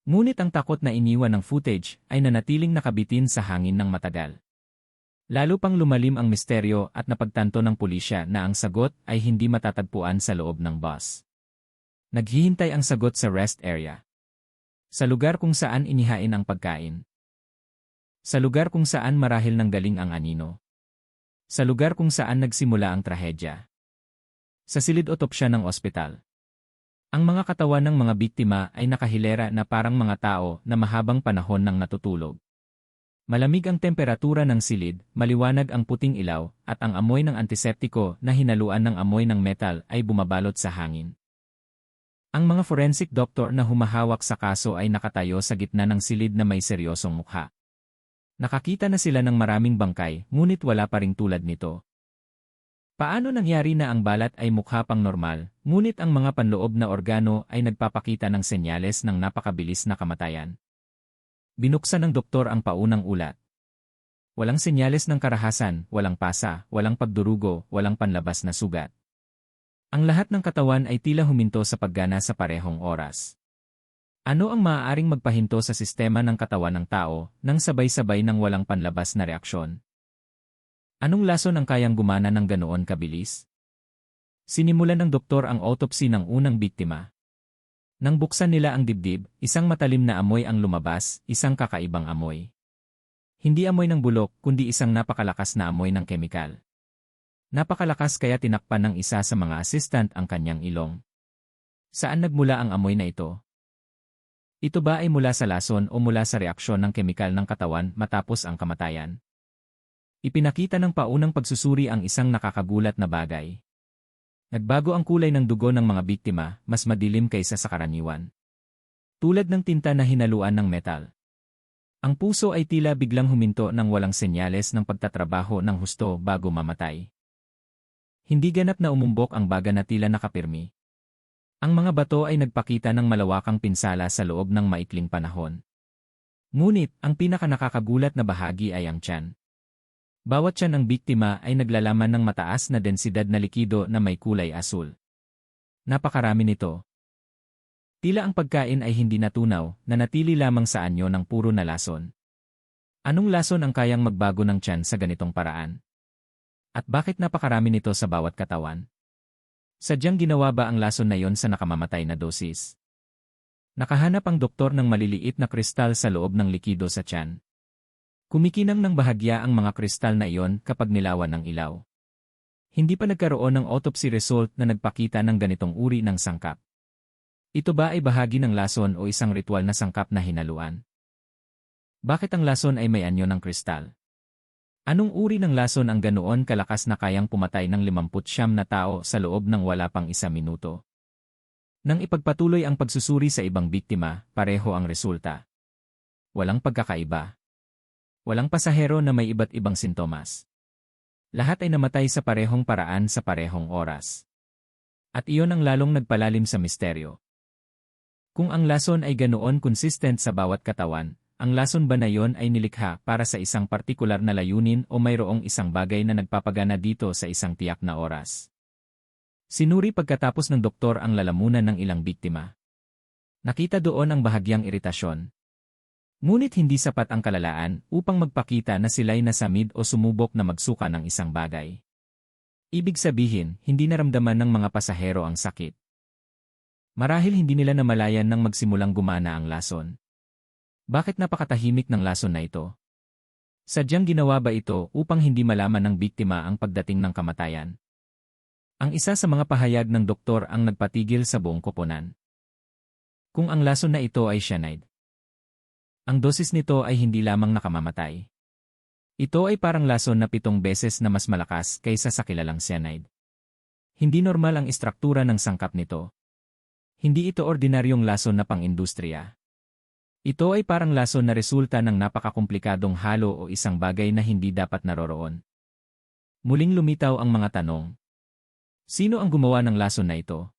Ngunit ang takot na iniwan ng footage ay nanatiling nakabitin sa hangin ng matagal. Lalo pang lumalim ang misteryo at napagtanto ng pulisya na ang sagot ay hindi matatagpuan sa loob ng bus. Naghihintay ang sagot sa rest area. Sa lugar kung saan inihain ang pagkain. Sa lugar kung saan marahil nanggaling ang anino. Sa lugar kung saan nagsimula ang trahedya. Sa silid otopsya ng ospital. Ang mga katawan ng mga biktima ay nakahilera na parang mga tao na mahabang panahon nang natutulog. Malamig ang temperatura ng silid, maliwanag ang puting ilaw, at ang amoy ng antiseptiko na hinaluan ng amoy ng metal ay bumabalot sa hangin. Ang mga forensic doctor na humahawak sa kaso ay nakatayo sa gitna ng silid na may seryosong mukha. Nakakita na sila ng maraming bangkay, ngunit wala pa ring tulad nito. Paano nangyari na ang balat ay mukha pang normal, ngunit ang mga panloob na organo ay nagpapakita ng senyales ng napakabilis na kamatayan? Binuksan ng doktor ang paunang ulat. Walang senyales ng karahasan, walang pasa, walang pagdurugo, walang panlabas na sugat. Ang lahat ng katawan ay tila huminto sa paggana sa parehong oras. Ano ang maaaring magpahinto sa sistema ng katawan ng tao nang sabay-sabay ng walang panlabas na reaksyon? Anong lason ang kayang gumana ng ganoon kabilis? Sinimulan ng doktor ang autopsy ng unang biktima. Nang buksan nila ang dibdib, isang matalim na amoy ang lumabas, isang kakaibang amoy. Hindi amoy ng bulok, kundi isang napakalakas na amoy ng kemikal. Napakalakas kaya tinakpan ng isa sa mga assistant ang kanyang ilong. Saan nagmula ang amoy na ito? Ito ba ay mula sa lason o mula sa reaksyon ng kemikal ng katawan matapos ang kamatayan? Ipinakita ng paunang pagsusuri ang isang nakakagulat na bagay. Nagbago ang kulay ng dugo ng mga biktima, mas madilim kaysa sa karaniwan. Tulad ng tinta na hinaluan ng metal. Ang puso ay tila biglang huminto nang walang senyales ng pagtatrabaho ng husto bago mamatay. Hindi ganap na umumbok ang baga na tila nakapirmi. Ang mga bato ay nagpakita ng malawakang pinsala sa loob ng maikling panahon. Ngunit, ang pinaka-nakakagulat na bahagi ay ang tiyan. Bawat tiyan ng biktima ay naglalaman ng mataas na densidad na likido na may kulay asul. Napakarami nito. Tila ang pagkain ay hindi natunaw, nanatili lamang sa anyo ng puro na lason. Anong lason ang kayang magbago ng tiyan sa ganitong paraan? At bakit napakarami nito sa bawat katawan? Sadyang ginawa ba ang lason na iyon sa nakamamatay na dosis? Nakahanap ang doktor ng maliliit na kristal sa loob ng likido sa tiyan. Kumikinang ng bahagya ang mga kristal na iyon kapag nilawan ng ilaw. Hindi pa nagkaroon ng autopsy result na nagpakita ng ganitong uri ng sangkap. Ito ba ay bahagi ng lason o isang ritual na sangkap na hinaluan? Bakit ang lason ay may anyo ng kristal? Anong uri ng lason ang ganoon kalakas na kayang pumatay ng 59 na tao sa loob ng wala pang 1 minuto? Nang ipagpatuloy ang pagsusuri sa ibang biktima, pareho ang resulta. Walang pagkakaiba. Walang pasahero na may iba't ibang sintomas. Lahat ay namatay sa parehong paraan sa parehong oras. At iyon ang lalong nagpalalim sa misteryo. Kung ang lason ay ganoon consistent sa bawat katawan, ang lason ba na iyon ay nilikha para sa isang partikular na layunin o mayroong isang bagay na nagpapagana dito sa isang tiyak na oras? Sinuri pagkatapos ng doktor ang lalamunan ng ilang biktima. Nakita doon ang bahagyang iritasyon. Ngunit hindi sapat ang kalalaan upang magpakita na sila'y nasamid o sumubok na magsuka ng isang bagay. Ibig sabihin, hindi naramdaman ng mga pasahero ang sakit. Marahil hindi nila namalayan nang magsimulang gumana ang lason. Bakit napakatahimik ng lason na ito? Sadyang ginawa ba ito upang hindi malaman ng biktima ang pagdating ng kamatayan? Ang isa sa mga pahayag ng doktor ang nagpatigil sa buong koponan. Kung ang lason na ito ay cyanide, ang dosis nito ay hindi lamang nakamamatay. Ito ay parang lason na 7 beses na mas malakas kaysa sa kilalang cyanide. Hindi normal ang istruktura ng sangkap nito. Hindi ito ordinaryong lason na pang-industriya. Ito ay parang lason na resulta ng napakakomplikadong halo o isang bagay na hindi dapat naroroon. Muling lumitaw ang mga tanong. Sino ang gumawa ng lason na ito?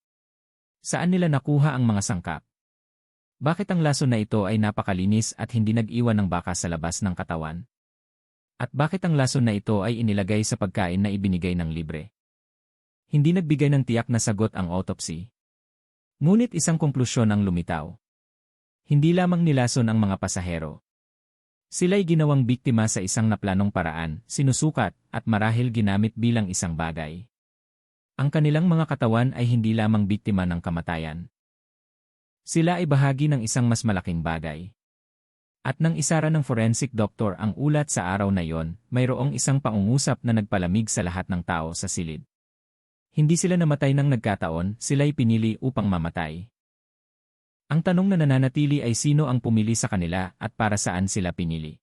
Saan nila nakuha ang mga sangkap? Bakit ang lason na ito ay napakalinis at hindi nag-iwan ng baka sa labas ng katawan? At bakit ang lason na ito ay inilagay sa pagkain na ibinigay ng libre? Hindi nagbigay ng tiyak na sagot ang autopsy. Ngunit isang konklusyon ang lumitaw. Hindi lamang nilason ang mga pasahero. Sila'y ginawang biktima sa isang naplanong paraan, sinusukat, at marahil ginamit bilang isang bagay. Ang kanilang mga katawan ay hindi lamang biktima ng kamatayan. Sila ay bahagi ng isang mas malaking bagay. At nang isara ng forensic doctor ang ulat sa araw na yon, mayroong isang pangungusap na nagpalamig sa lahat ng tao sa silid. Hindi sila namatay ng nagkataon, sila'y pinili upang mamatay. Ang tanong na nananatili ay sino ang pumili sa kanila at para saan sila pinili.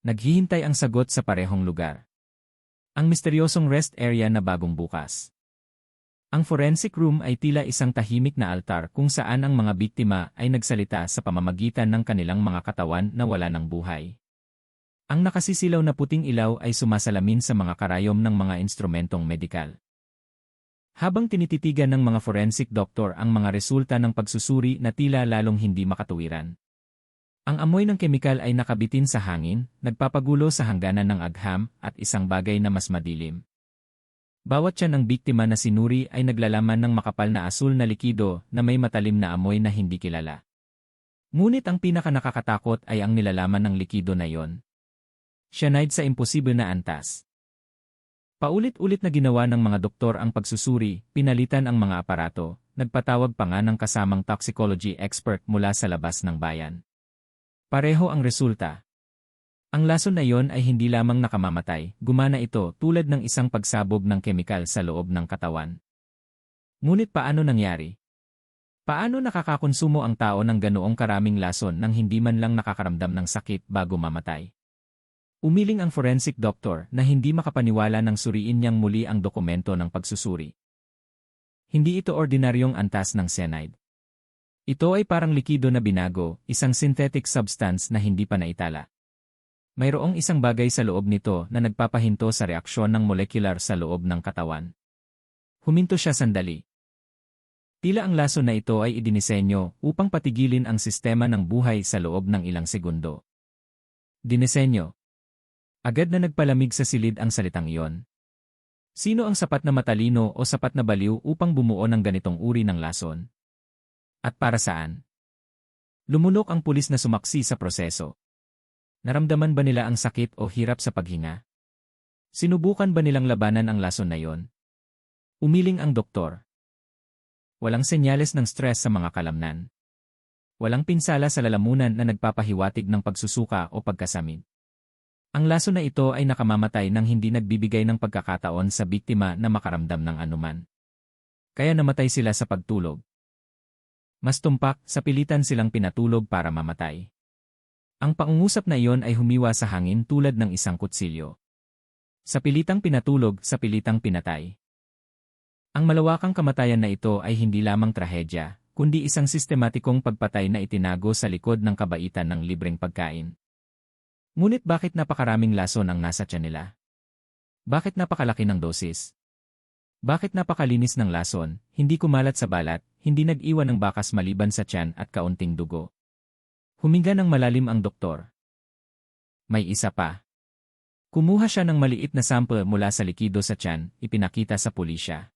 Naghihintay ang sagot sa parehong lugar. Ang misteryosong rest area na bagong bukas. Ang forensic room ay tila isang tahimik na altar kung saan ang mga biktima ay nagsalita sa pamamagitan ng kanilang mga katawan na wala ng buhay. Ang nakasisilaw na puting ilaw ay sumasalamin sa mga karayom ng mga instrumentong medikal. Habang tinititigan ng mga forensic doctor ang mga resulta ng pagsusuri na tila lalong hindi makatuwiran. Ang amoy ng kemikal ay nakabitin sa hangin, nagpapagulo sa hangganan ng agham at isang bagay na mas madilim. Bawat tiyan ng biktima na sinuri ay naglalaman ng makapal na asul na likido na may matalim na amoy na hindi kilala. Ngunit ang pinakanakakatakot ay ang nilalaman ng likido na yon. Cyanide sa imposible na antas. Paulit-ulit na ginawa ng mga doktor ang pagsusuri, pinalitan ang mga aparato, nagpatawag pa nga ng kasamang toxicology expert mula sa labas ng bayan. Pareho ang resulta. Ang lason na iyon ay hindi lamang nakamamatay, gumana ito tulad ng isang pagsabog ng kemikal sa loob ng katawan. Ngunit paano nangyari? Paano nakakakonsumo ang tao ng ganoong karaming lason nang hindi man lang nakakaramdam ng sakit bago mamatay? Umiling ang forensic doctor na hindi makapaniwala nang suriin niyang muli ang dokumento ng pagsusuri. Hindi ito ordinaryong antas ng cyanide. Ito ay parang likido na binago, isang synthetic substance na hindi pa naitala. Mayroong isang bagay sa loob nito na nagpapahinto sa reaksyon ng molekular sa loob ng katawan. Huminto siya sandali. Tila ang lason na ito ay idinisenyo upang patigilin ang sistema ng buhay sa loob ng ilang segundo. Dinisenyo. Agad na nagpalamig sa silid ang salitang iyon. Sino ang sapat na matalino o sapat na baliw upang bumuo ng ganitong uri ng lason? At para saan? Lumunok ang pulis na sumaksi sa proseso. Naramdaman ba nila ang sakit o hirap sa paghinga? Sinubukan ba nilang labanan ang lason na iyon? Umiling ang doktor. Walang senyales ng stress sa mga kalamnan. Walang pinsala sa lalamunan na nagpapahiwatig ng pagsusuka o pagkasamid. Ang lason na ito ay nakamamatay nang hindi nagbibigay ng pagkakataon sa biktima na makaramdam ng anuman. Kaya namatay sila sa pagtulog. Mas tumpak, sa pilitan silang pinatulog para mamatay. Ang pangungusap na iyon ay humiwa sa hangin tulad ng isang kutsilyo. Sa pilitang pinatulog, sa pilitang pinatay. Ang malawakang kamatayan na ito ay hindi lamang trahedya, kundi isang sistematikong pagpatay na itinago sa likod ng kabaitan ng libreng pagkain. Ngunit bakit napakaraming lason ang nasa tiyan nila? Bakit napakalaki ng dosis? Bakit napakalinis ng lason, hindi kumalat sa balat, hindi nag-iwan ng bakas maliban sa tiyan at kaunting dugo. Huminga ng malalim ang doktor. May isa pa. Kumuha siya ng maliit na sample mula sa likido sa tiyan, ipinakita sa pulisya.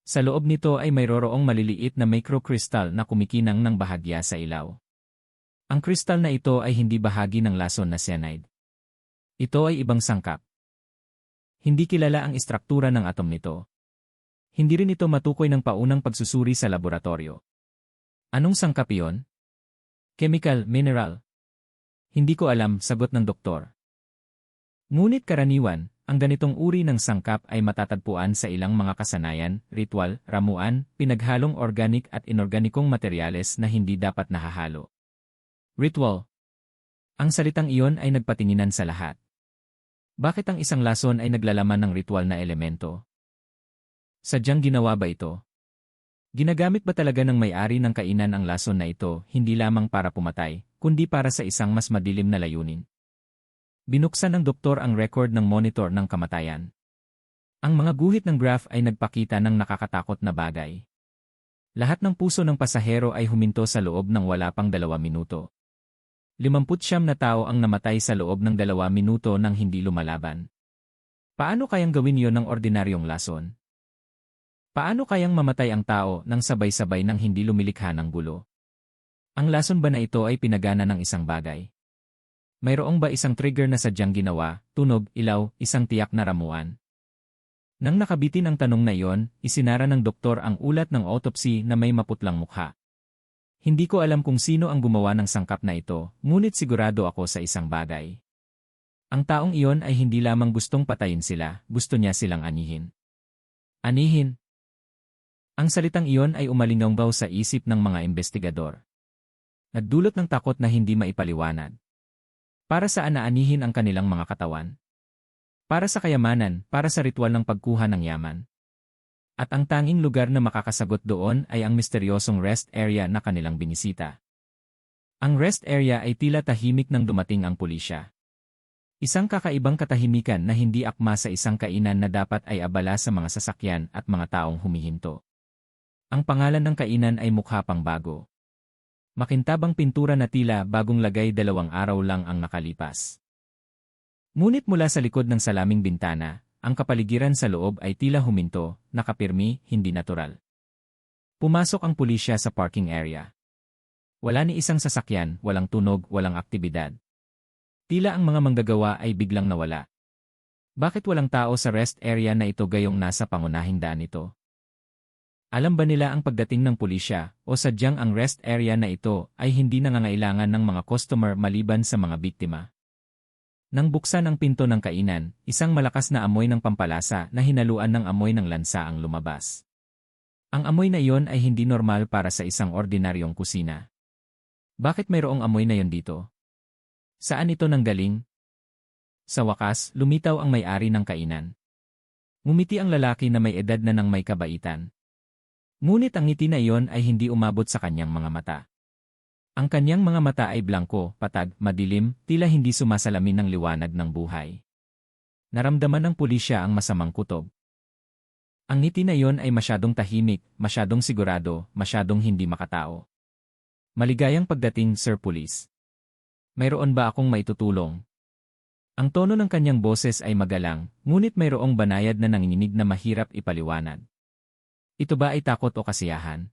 Sa loob nito ay mayroong maliliit na microcrystal na kumikinang ng bahagya sa ilaw. Ang kristal na ito ay hindi bahagi ng lason na cyanide. Ito ay ibang sangkap. Hindi kilala ang istruktura ng atom nito. Hindi rin ito matukoy ng paunang pagsusuri sa laboratorio. Anong sangkap iyon? Chemical, mineral. Hindi ko alam, sagot ng doktor. Ngunit karaniwan, ang ganitong uri ng sangkap ay matatagpuan sa ilang mga kasanayan, ritual, ramuan, pinaghalong organic at inorganikong materyales na hindi dapat nahahalo. Ritual. Ang salitang iyon ay nagpatinginan sa lahat. Bakit ang isang lason ay naglalaman ng ritual na elemento? Sadyang ginawa ba ito? Ginagamit ba talaga ng may-ari ng kainan ang lason na ito hindi lamang para pumatay, kundi para sa isang mas madilim na layunin? Binuksan ng doktor ang record ng monitor ng kamatayan. Ang mga guhit ng graph ay nagpakita ng nakakatakot na bagay. Lahat ng puso ng pasahero ay huminto sa loob ng wala pang 2 minuto. 59 na tao ang namatay sa loob ng 2 minuto nang hindi lumalaban. Paano kayang gawin yon ng ordinaryong lason? Paano kayang mamatay ang tao nang sabay-sabay nang hindi lumilikha ng gulo? Ang lason ba na ito ay pinagana ng isang bagay? Mayroong ba isang trigger na sadyang ginawa, tunog, ilaw, isang tiyak na ramuan? Nang nakabitin ang tanong na iyon, isinara ng doktor ang ulat ng autopsy na may maputlang mukha. Hindi ko alam kung sino ang gumawa ng sangkap na ito, ngunit sigurado ako sa isang bagay. Ang taong iyon ay hindi lamang gustong patayin sila, gusto niya silang anihin. Anihin? Ang salitang iyon ay umalinggaw sa isip ng mga investigador. Nagdulot ng takot na hindi maipaliwanag. Para saan naanihin ang kanilang mga katawan? Para sa kayamanan, para sa ritual ng pagkuha ng yaman. At ang tanging lugar na makakasagot doon ay ang misteryosong rest area na kanilang binisita. Ang rest area ay tila tahimik nang dumating ang pulisya. Isang kakaibang katahimikan na hindi akma sa isang kainan na dapat ay abala sa mga sasakyan at mga taong humihinto. Ang pangalan ng kainan ay mukha pang bago. Makintabang pintura na tila bagong lagay 2 araw lang ang nakalipas. Ngunit mula sa likod ng salaming bintana, ang kapaligiran sa loob ay tila huminto, nakapirmi, hindi natural. Pumasok ang pulisya sa parking area. Wala ni isang sasakyan, walang tunog, walang aktibidad. Tila ang mga manggagawa ay biglang nawala. Bakit walang tao sa rest area na ito gayong nasa pangunahing daan ito? Alam ba nila ang pagdating ng pulisya o sadyang ang rest area na ito ay hindi nangangailangan ng mga customer maliban sa mga biktima? Nang buksan ang pinto ng kainan, isang malakas na amoy ng pampalasa na hinaluan ng amoy ng lansa ang lumabas. Ang amoy na iyon ay hindi normal para sa isang ordinaryong kusina. Bakit mayroong amoy na iyon dito? Saan ito nanggaling? Sa wakas, lumitaw ang may-ari ng kainan. Ngumiti ang lalaki na may edad na nang may kabaitan. Ngunit ang ngiti na iyon ay hindi umabot sa kanyang mga mata. Ang kanyang mga mata ay blanko, patag, madilim, tila hindi sumasalamin ng liwanag ng buhay. Naramdaman ng pulisya ang masamang kutob. Ang ngiti na iyon ay masyadong tahimik, masyadong sigurado, masyadong hindi makatao. Maligayang pagdating, Sir Police. Mayroon ba akong maitutulong? Ang tono ng kanyang boses ay magalang, ngunit mayroong banayad na nanginginig na mahirap ipaliwanag. Ito ba ay takot o kasiyahan?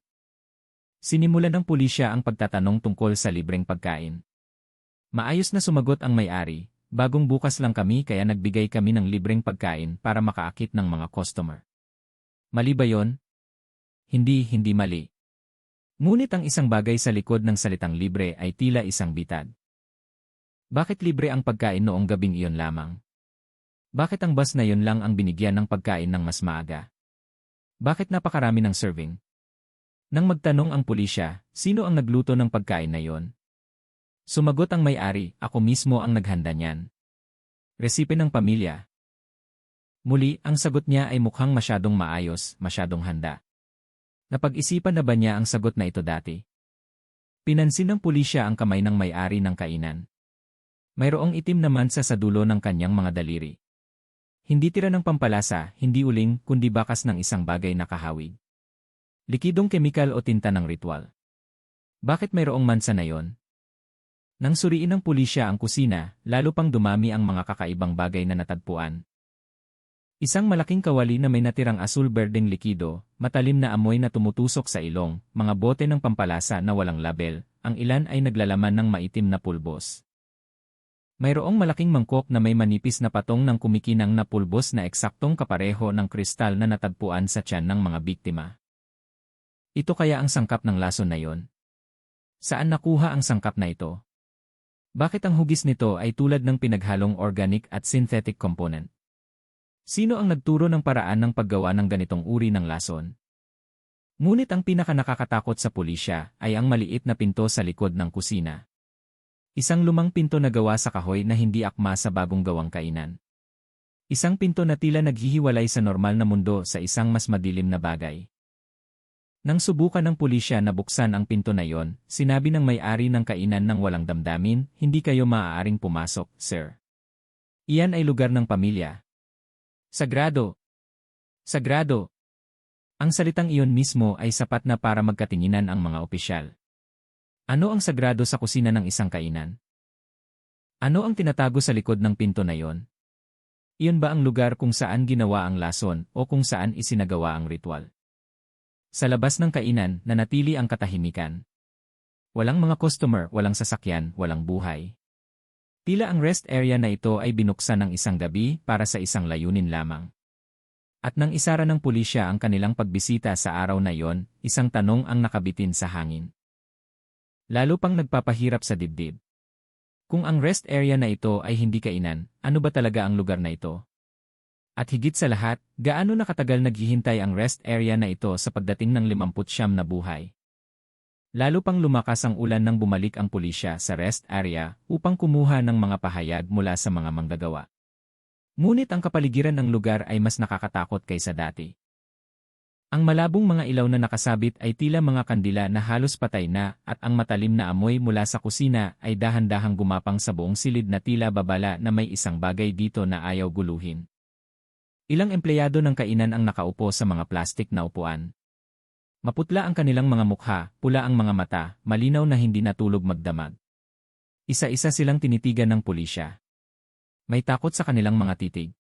Sinimulan ng pulisya ang pagtatanong tungkol sa libreng pagkain. Maayos na sumagot ang may-ari, bagong bukas lang kami kaya nagbigay kami ng libreng pagkain para makaakit ng mga customer. Mali ba yon? Hindi mali. Ngunit ang isang bagay sa likod ng salitang libre ay tila isang bitad. Bakit libre ang pagkain noong gabing iyon lamang? Bakit ang bus na iyon lang ang binigyan ng pagkain ng mas maaga? Bakit napakarami ng serving? Nang magtanong ang pulisya, sino ang nagluto ng pagkain na iyon? Sumagot ang may-ari, ako mismo ang naghanda niyan. Resipe ng pamilya. Muli, ang sagot niya ay mukhang masyadong maayos, masyadong handa. Napag-isipan na ba niya ang sagot na ito dati? Pinansin ng pulisya ang kamay ng may-ari ng kainan. Mayroong itim na mansa sa dulo ng kanyang mga daliri. Hindi tira ng pampalasa, hindi uling, kundi bakas ng isang bagay na kahawig. Likidong kemikal o tinta ng ritual. Bakit mayroong mansa na yon? Nang suriin ng pulisya ang kusina, lalo pang dumami ang mga kakaibang bagay na natagpuan. Isang malaking kawali na may natirang asul-berdeng likido, matalim na amoy na tumutusok sa ilong, mga bote ng pampalasa na walang label, ang ilan ay naglalaman ng maitim na pulbos. Mayroong malaking mangkok na may manipis na patong ng kumikinang na pulbos na eksaktong kapareho ng kristal na natagpuan sa tiyan ng mga biktima. Ito kaya ang sangkap ng lason na yon? Saan nakuha ang sangkap na ito? Bakit ang hugis nito ay tulad ng pinaghalong organic at synthetic component? Sino ang nagturo ng paraan ng paggawa ng ganitong uri ng lason? Ngunit ang pinakanakakatakot sa pulisya ay ang maliit na pinto sa likod ng kusina. Isang lumang pinto na gawa sa kahoy na hindi akma sa bagong gawang kainan. Isang pinto na tila naghihiwalay sa normal na mundo sa isang mas madilim na bagay. Nang subukan ng pulisya na buksan ang pinto na yon, sinabi ng may-ari ng kainan ng walang damdamin, "Hindi kayo maaaring pumasok, sir. Iyan ay lugar ng pamilya." Sagrado! Sagrado! Ang salitang iyon mismo ay sapat na para magkatinginan ang mga opisyal. Ano ang sagrado sa kusina ng isang kainan? Ano ang tinatago sa likod ng pinto na yon? Iyon ba ang lugar kung saan ginawa ang lason o kung saan isinagawa ang ritual? Sa labas ng kainan, nanatili ang katahimikan. Walang mga customer, walang sasakyan, walang buhay. Tila ang rest area na ito ay binuksan ng isang gabi para sa isang layunin lamang. At nang isara ng pulisya ang kanilang pagbisita sa araw na yon, isang tanong ang nakabitin sa hangin. Lalo pang nagpapahirap sa dibdib. Kung ang rest area na ito ay hindi kainan, ano ba talaga ang lugar na ito? At higit sa lahat, gaano nakatagal naghihintay ang rest area na ito sa pagdating ng 59 na buhay? Lalo pang lumakas ang ulan nang bumalik ang pulisya sa rest area upang kumuha ng mga pahayag mula sa mga manggagawa. Ngunit ang kapaligiran ng lugar ay mas nakakatakot kaysa dati. Ang malabong mga ilaw na nakasabit ay tila mga kandila na halos patay na at ang matalim na amoy mula sa kusina ay dahan-dahang gumapang sa buong silid na tila babala na may isang bagay dito na ayaw guluhin. Ilang empleyado ng kainan ang nakaupo sa mga plastik na upuan. Maputla ang kanilang mga mukha, pula ang mga mata, malinaw na hindi natulog magdamag. Isa-isa silang tinitigan ng pulisya. May takot sa kanilang mga titig.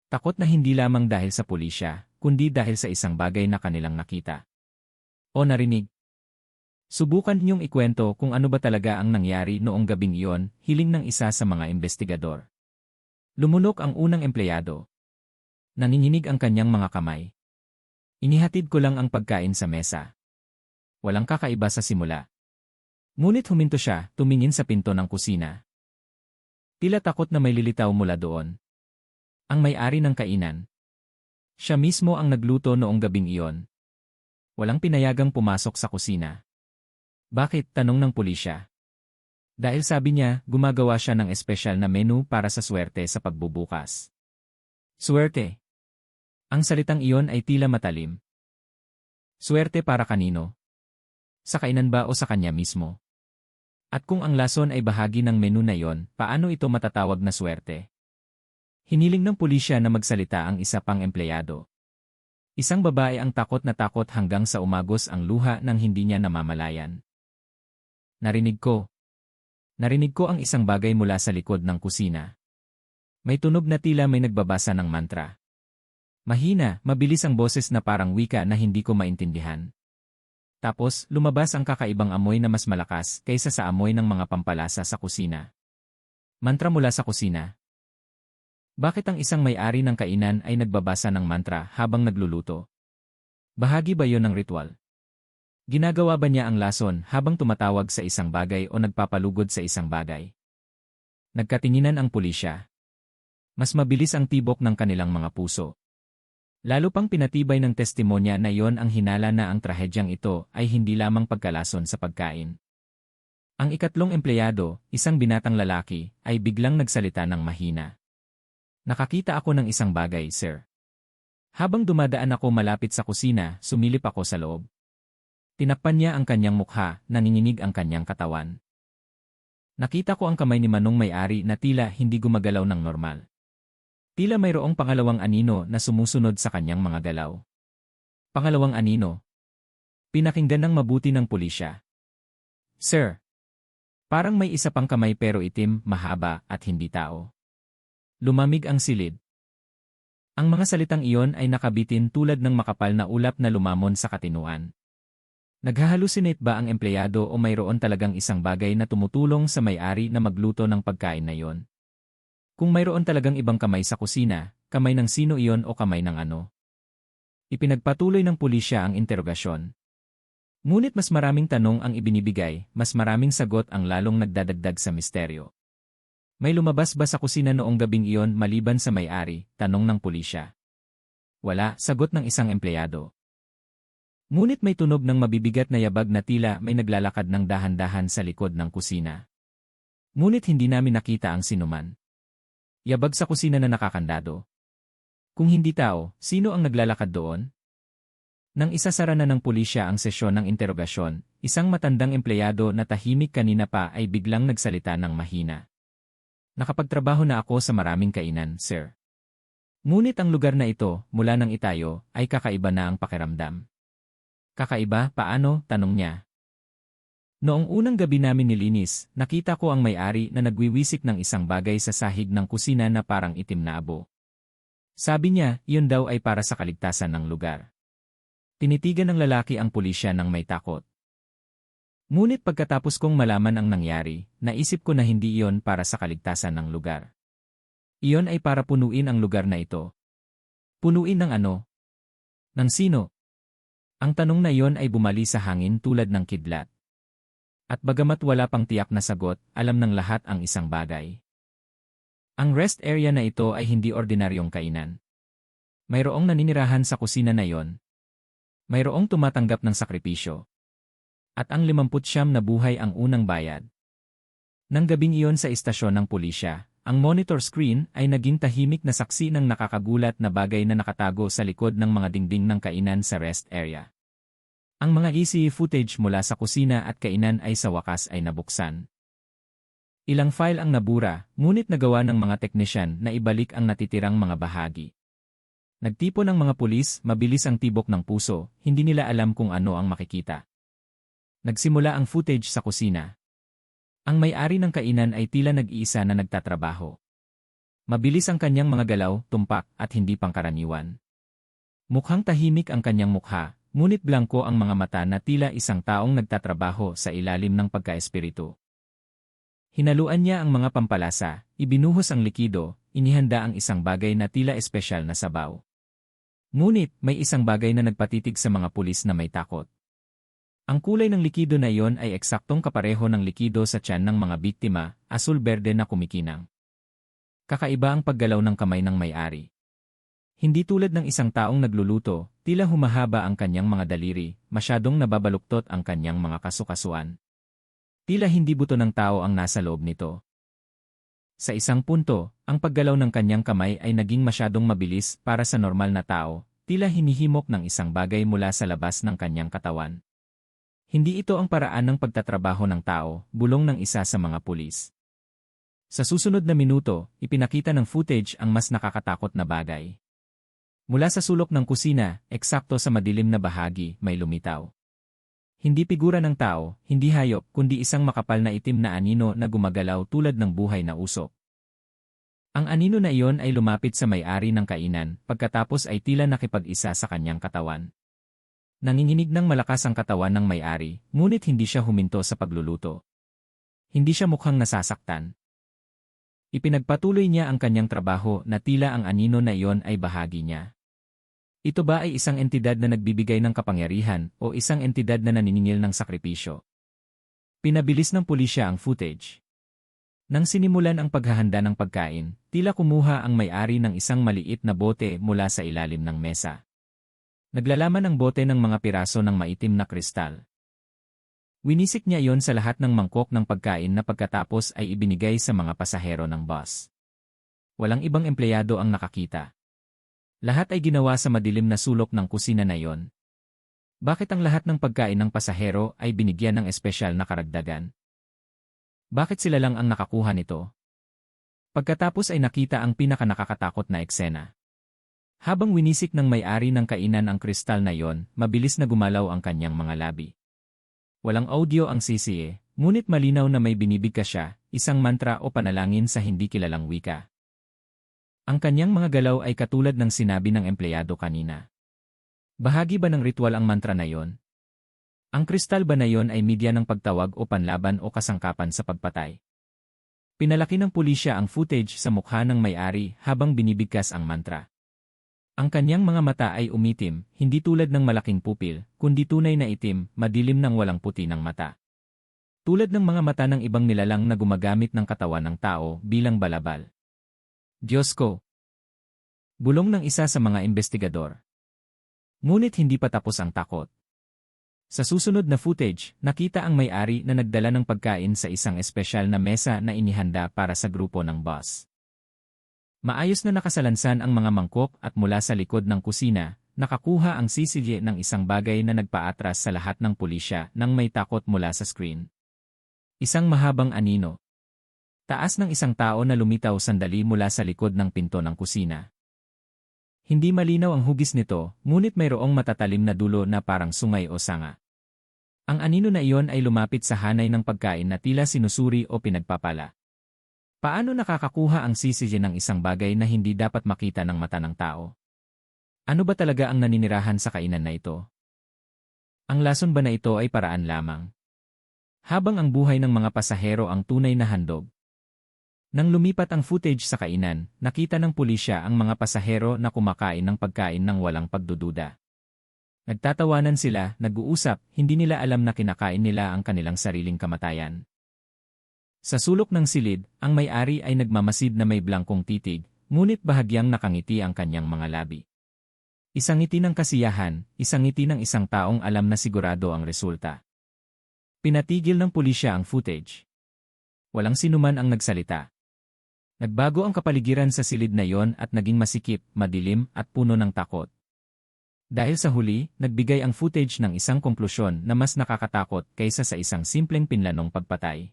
Takot na hindi lamang dahil sa pulisya, kundi dahil sa isang bagay na kanilang nakita o narinig. Subukan niyong ikwento kung ano ba talaga ang nangyari noong gabing iyon, hiling ng isa sa mga investigador. Lumunok ang unang empleyado. Nanginginig ang kanyang mga kamay. Inihatid ko lang ang pagkain sa mesa. Walang kakaiba sa simula. Ngunit huminto siya, tumingin sa pinto ng kusina. Tila takot na may lilitaw mula doon. Ang may-ari ng kainan. Siya mismo ang nagluto noong gabing iyon. Walang pinayagang pumasok sa kusina. Bakit? Tanong ng pulisya. Dahil sabi niya, gumagawa siya ng espesyal na menu para sa swerte sa pagbubukas. Swerte. Ang salitang iyon ay tila matalim. Swerte para kanino? Sa kainan ba o sa kanya mismo? At kung ang lason ay bahagi ng menu na iyon, paano ito matatawag na swerte? Hiniling ng pulisya na magsalita ang isa pang empleyado. Isang babae ang takot na takot hanggang sa umagos ang luha nang hindi niya namamalayan. Narinig ko ang isang bagay mula sa likod ng kusina. May tunog na tila may nagbabasa ng mantra. Mahina, mabilis ang boses na parang wika na hindi ko maintindihan. Tapos, lumabas ang kakaibang amoy na mas malakas kaysa sa amoy ng mga pampalasa sa kusina. Mantra mula sa kusina. Bakit ang isang may-ari ng kainan ay nagbabasa ng mantra habang nagluluto? Bahagi ba yon ng ritual? Ginagawa ba niya ang lason habang tumatawag sa isang bagay o nagpapalugod sa isang bagay? Nagkatinginan ang pulisya. Mas mabilis ang tibok ng kanilang mga puso. Lalo pang pinatibay ng testimonya na iyon ang hinala na ang trahedyang ito ay hindi lamang pagkalason sa pagkain. Ang ikatlong empleyado, isang binatang lalaki, ay biglang nagsalita ng mahina. Nakakita ako ng isang bagay, sir. Habang dumadaan ako malapit sa kusina, sumilip ako sa loob. Tinakpan niya ang kanyang mukha, nanginginig ang kanyang katawan. Nakita ko ang kamay ni Manong may-ari na tila hindi gumagalaw ng normal. Tila mayroong pangalawang anino na sumusunod sa kanyang mga galaw. Pangalawang anino. Pinakinggan ng mabuti ng pulisya. Sir. Parang may isa pang kamay pero itim, mahaba, at hindi tao. Lumamig ang silid. Ang mga salitang iyon ay nakabitin tulad ng makapal na ulap na lumamon sa katinuan. Naghahalusinate ba ang empleyado o mayroon talagang isang bagay na tumutulong sa may-ari na magluto ng pagkain na iyon? Kung mayroon talagang ibang kamay sa kusina, kamay ng sino iyon o kamay ng ano? Ipinagpatuloy ng pulisya ang interogasyon. Ngunit mas maraming tanong ang ibinibigay, mas maraming sagot ang lalong nagdadagdag sa misteryo. May lumabas ba sa kusina noong gabing iyon maliban sa may-ari? Tanong ng pulisya. Wala, sagot ng isang empleyado. Ngunit may tunog ng mabibigat na yabag na tila may naglalakad ng dahan-dahan sa likod ng kusina. Ngunit hindi namin nakita ang sinuman. Yabag sa kusina na nakakandado. Kung hindi tao, sino ang naglalakad doon? Nang isasara na ng pulisya ang sesyon ng interogasyon, isang matandang empleyado na tahimik kanina pa ay biglang nagsalita ng mahina. Nakapagtrabaho na ako sa maraming kainan, sir. Ngunit ang lugar na ito, mula nang itayo, ay kakaiba na ang pakiramdam. Kakaiba, paano? Tanong niya. Noong unang gabi namin nilinis, nakita ko ang may-ari na nagwiwisik ng isang bagay sa sahig ng kusina na parang itim na abo. Sabi niya, iyon daw ay para sa kaligtasan ng lugar. Tinitigan ng lalaki ang pulisya ng may takot. Ngunit pagkatapos kong malaman ang nangyari, naisip ko na hindi iyon para sa kaligtasan ng lugar. Iyon ay para punuin ang lugar na ito. Punuin ng ano? Ng sino? Ang tanong na iyon ay bumali sa hangin tulad ng kidlat. At bagamat wala pang tiyak na sagot, alam ng lahat ang isang bagay. Ang rest area na ito ay hindi ordinaryong kainan. Mayroong naninirahan sa kusina na iyon. Mayroong tumatanggap ng sakripisyo. At ang 59 na buhay ang unang bayad. Nang gabing iyon sa istasyon ng pulisya, ang monitor screen ay naging tahimik na saksi ng nakakagulat na bagay na nakatago sa likod ng mga dingding ng kainan sa rest area. Ang mga ECE footage mula sa kusina at kainan ay sa wakas ay nabuksan. Ilang file ang nabura, ngunit nagawa ng mga teknisyan na ibalik ang natitirang mga bahagi. Nagtipon ng mga pulis, mabilis ang tibok ng puso, hindi nila alam kung ano ang makikita. Nagsimula ang footage sa kusina. Ang may-ari ng kainan ay tila nag-iisa na nagtatrabaho. Mabilis ang kanyang mga galaw, tumpak, at hindi pangkaraniwan. Mukhang tahimik ang kanyang mukha, ngunit blanko ang mga mata na tila isang taong nagtatrabaho sa ilalim ng pagkaespiritu. Hinaluan niya ang mga pampalasa, ibinuhos ang likido, inihanda ang isang bagay na tila espesyal na sabaw. Ngunit, may isang bagay na nagpatitig sa mga pulis na may takot. Ang kulay ng likido na iyon ay eksaktong kapareho ng likido sa tiyan ng mga biktima, asul-berde na kumikinang. Kakaiba ang paggalaw ng kamay ng may-ari. Hindi tulad ng isang taong nagluluto, tila humahaba ang kanyang mga daliri, masyadong nababaluktot ang kanyang mga kasukasuan. Tila hindi buto ng tao ang nasa loob nito. Sa isang punto, ang paggalaw ng kanyang kamay ay naging masyadong mabilis para sa normal na tao, tila hinihimok ng isang bagay mula sa labas ng kanyang katawan. Hindi ito ang paraan ng pagtatrabaho ng tao, bulong ng isa sa mga pulis. Sa susunod na minuto, ipinakita ng footage ang mas nakakatakot na bagay. Mula sa sulok ng kusina, eksakto sa madilim na bahagi, may lumitaw. Hindi figura ng tao, hindi hayop, kundi isang makapal na itim na anino na gumagalaw tulad ng buhay na usok. Ang anino na iyon ay lumapit sa may-ari ng kainan, pagkatapos ay tila nakipag-isa sa kanyang katawan. Nanginginig ng malakas ang katawan ng may-ari, ngunit hindi siya huminto sa pagluluto. Hindi siya mukhang nasasaktan. Ipinagpatuloy niya ang kanyang trabaho na tila ang anino na iyon ay bahagi niya. Ito ba ay isang entidad na nagbibigay ng kapangyarihan o isang entidad na naniningil ng sakripisyo? Pinabilis ng pulisya ang footage. Nang sinimulan ang paghahanda ng pagkain, tila kumuha ang may-ari ng isang maliit na bote mula sa ilalim ng mesa. Naglalaman ang bote ng mga piraso ng maitim na kristal. Winisik niya iyon sa lahat ng mangkok ng pagkain na pagkatapos ay ibinigay sa mga pasahero ng bus. Walang ibang empleyado ang nakakita. Lahat ay ginawa sa madilim na sulok ng kusina na iyon. Bakit ang lahat ng pagkain ng pasahero ay binigyan ng espesyal na karagdagan? Bakit sila lang ang nakakuha nito? Pagkatapos ay nakita ang pinakanakakatakot na eksena. Habang winisik ng may-ari ng kainan ang kristal na yon, mabilis na gumalaw ang kanyang mga labi. Walang audio ang sisiye, ngunit malinaw na may binibigkas siya, isang mantra o panalangin sa hindi kilalang wika. Ang kanyang mga galaw ay katulad ng sinabi ng empleyado kanina. Bahagi ba ng ritual ang mantra na yon? Ang kristal ba na yon ay media ng pagtawag o panlaban o kasangkapan sa pagpatay? Pinalaki ng pulisya ang footage sa mukha ng may-ari habang binibigkas ang mantra. Ang kanyang mga mata ay umitim, hindi tulad ng malaking pupil, kundi tunay na itim, madilim ng walang puti ng mata. Tulad ng mga mata ng ibang nilalang na gumagamit ng katawan ng tao bilang balabal. Diyos ko! Bulong ng isa sa mga investigador. Ngunit hindi pa tapos ang takot. Sa susunod na footage, nakita ang may-ari na nagdala ng pagkain sa isang espesyal na mesa na inihanda para sa grupo ng boss. Maayos na nakasalansan ang mga mangkok at mula sa likod ng kusina, nakakuha ang CCTV ng isang bagay na nagpaatras sa lahat ng pulisya nang may takot mula sa screen. Isang mahabang anino. Taas ng isang tao na lumitaw sandali mula sa likod ng pinto ng kusina. Hindi malinaw ang hugis nito, ngunit mayroong matatalim na dulo na parang sungay o sanga. Ang anino na iyon ay lumapit sa hanay ng pagkain na tila sinusuri o pinagpapala. Paano nakakakuha ang CCTV ng isang bagay na hindi dapat makita ng mata ng tao? Ano ba talaga ang naninirahan sa kainan na ito? Ang lason ba na ito ay paraan lamang? Habang ang buhay ng mga pasahero ang tunay na handog. Nang lumipat ang footage sa kainan, nakita ng pulisya ang mga pasahero na kumakain ng pagkain ng walang pagdududa. Nagtatawanan sila, nag-uusap, hindi nila alam na kinakain nila ang kanilang sariling kamatayan. Sa sulok ng silid, ang may-ari ay nagmamasid na may blangkong titig, ngunit bahagyang nakangiti ang kanyang mga labi. Isang ngiti ng kasiyahan, isang ngiti ng isang taong alam na sigurado ang resulta. Pinatigil ng pulisya ang footage. Walang sinuman ang nagsalita. Nagbago ang kapaligiran sa silid na yon at naging masikip, madilim, at puno ng takot. Dahil sa huli, nagbigay ang footage ng isang konklusyon na mas nakakatakot kaysa sa isang simpleng pinlanong pagpatay.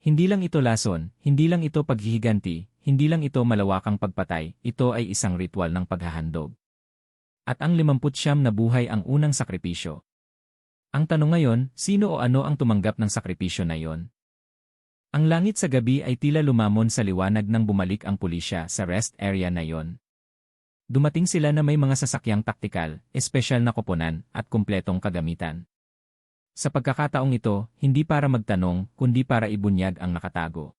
Hindi lang ito lason, hindi lang ito paghihiganti, hindi lang ito malawakang pagpatay, ito ay isang ritual ng paghahandog. At ang 59 na buhay ang unang sakripisyo. Ang tanong ngayon, sino o ano ang tumanggap ng sakripisyo na yon? Ang langit sa gabi ay tila lumamon sa liwanag nang bumalik ang pulisya sa rest area na yon. Dumating sila na may mga sasakyang taktikal, espesyal na koponan, at kumpletong kagamitan. Sa pagkakataong ito, hindi para magtanong, kundi para ibunyag ang nakatago.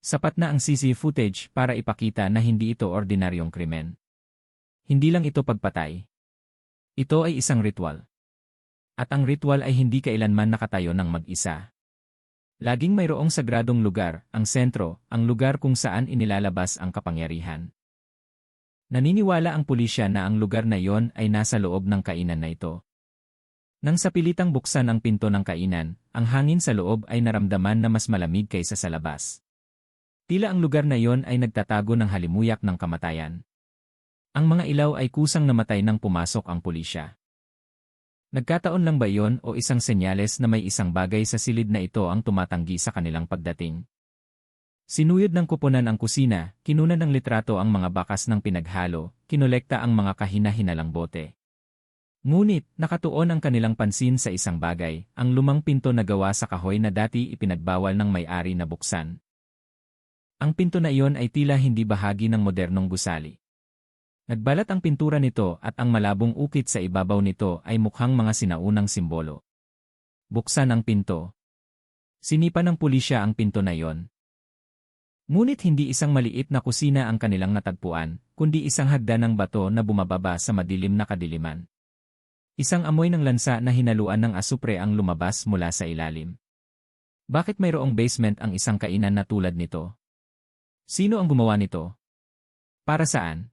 Sapat na ang CCTV footage para ipakita na hindi ito ordinaryong krimen. Hindi lang ito pagpatay. Ito ay isang ritual. At ang ritual ay hindi kailanman nakatayo ng mag-isa. Laging mayroong sagradong lugar, ang sentro, ang lugar kung saan inilalabas ang kapangyarihan. Naniniwala ang pulisya na ang lugar na iyon ay nasa loob ng kainan na ito. Nang sa pilitang buksan ang pinto ng kainan, ang hangin sa loob ay naramdaman na mas malamig kaysa sa labas. Tila ang lugar na iyon ay nagtatago ng halimuyak ng kamatayan. Ang mga ilaw ay kusang namatay nang pumasok ang pulisya. Nagkataon lang ba iyon o isang senyales na may isang bagay sa silid na ito ang tumatanggi sa kanilang pagdating? Sinuyod ng kuponan ang kusina, kinunan ng litrato ang mga bakas ng pinaghalo, kinolekta ang mga kahina-hinalang bote. Ngunit, nakatuon ang kanilang pansin sa isang bagay, ang lumang pinto na gawa sa kahoy na dati ipinagbawal ng may-ari na buksan. Ang pinto na iyon ay tila hindi bahagi ng modernong gusali. Nagbalat ang pintura nito at ang malabong ukit sa ibabaw nito ay mukhang mga sinaunang simbolo. Buksan ang pinto. Sinipan ng pulisya ang pinto na iyon. Ngunit hindi isang maliit na kusina ang kanilang natagpuan, kundi isang hagdan ng bato na bumababa sa madilim na kadiliman. Isang amoy ng lansa na hinaluan ng asupre ang lumabas mula sa ilalim. Bakit mayroong basement ang isang kainan na tulad nito? Sino ang gumawa nito? Para saan?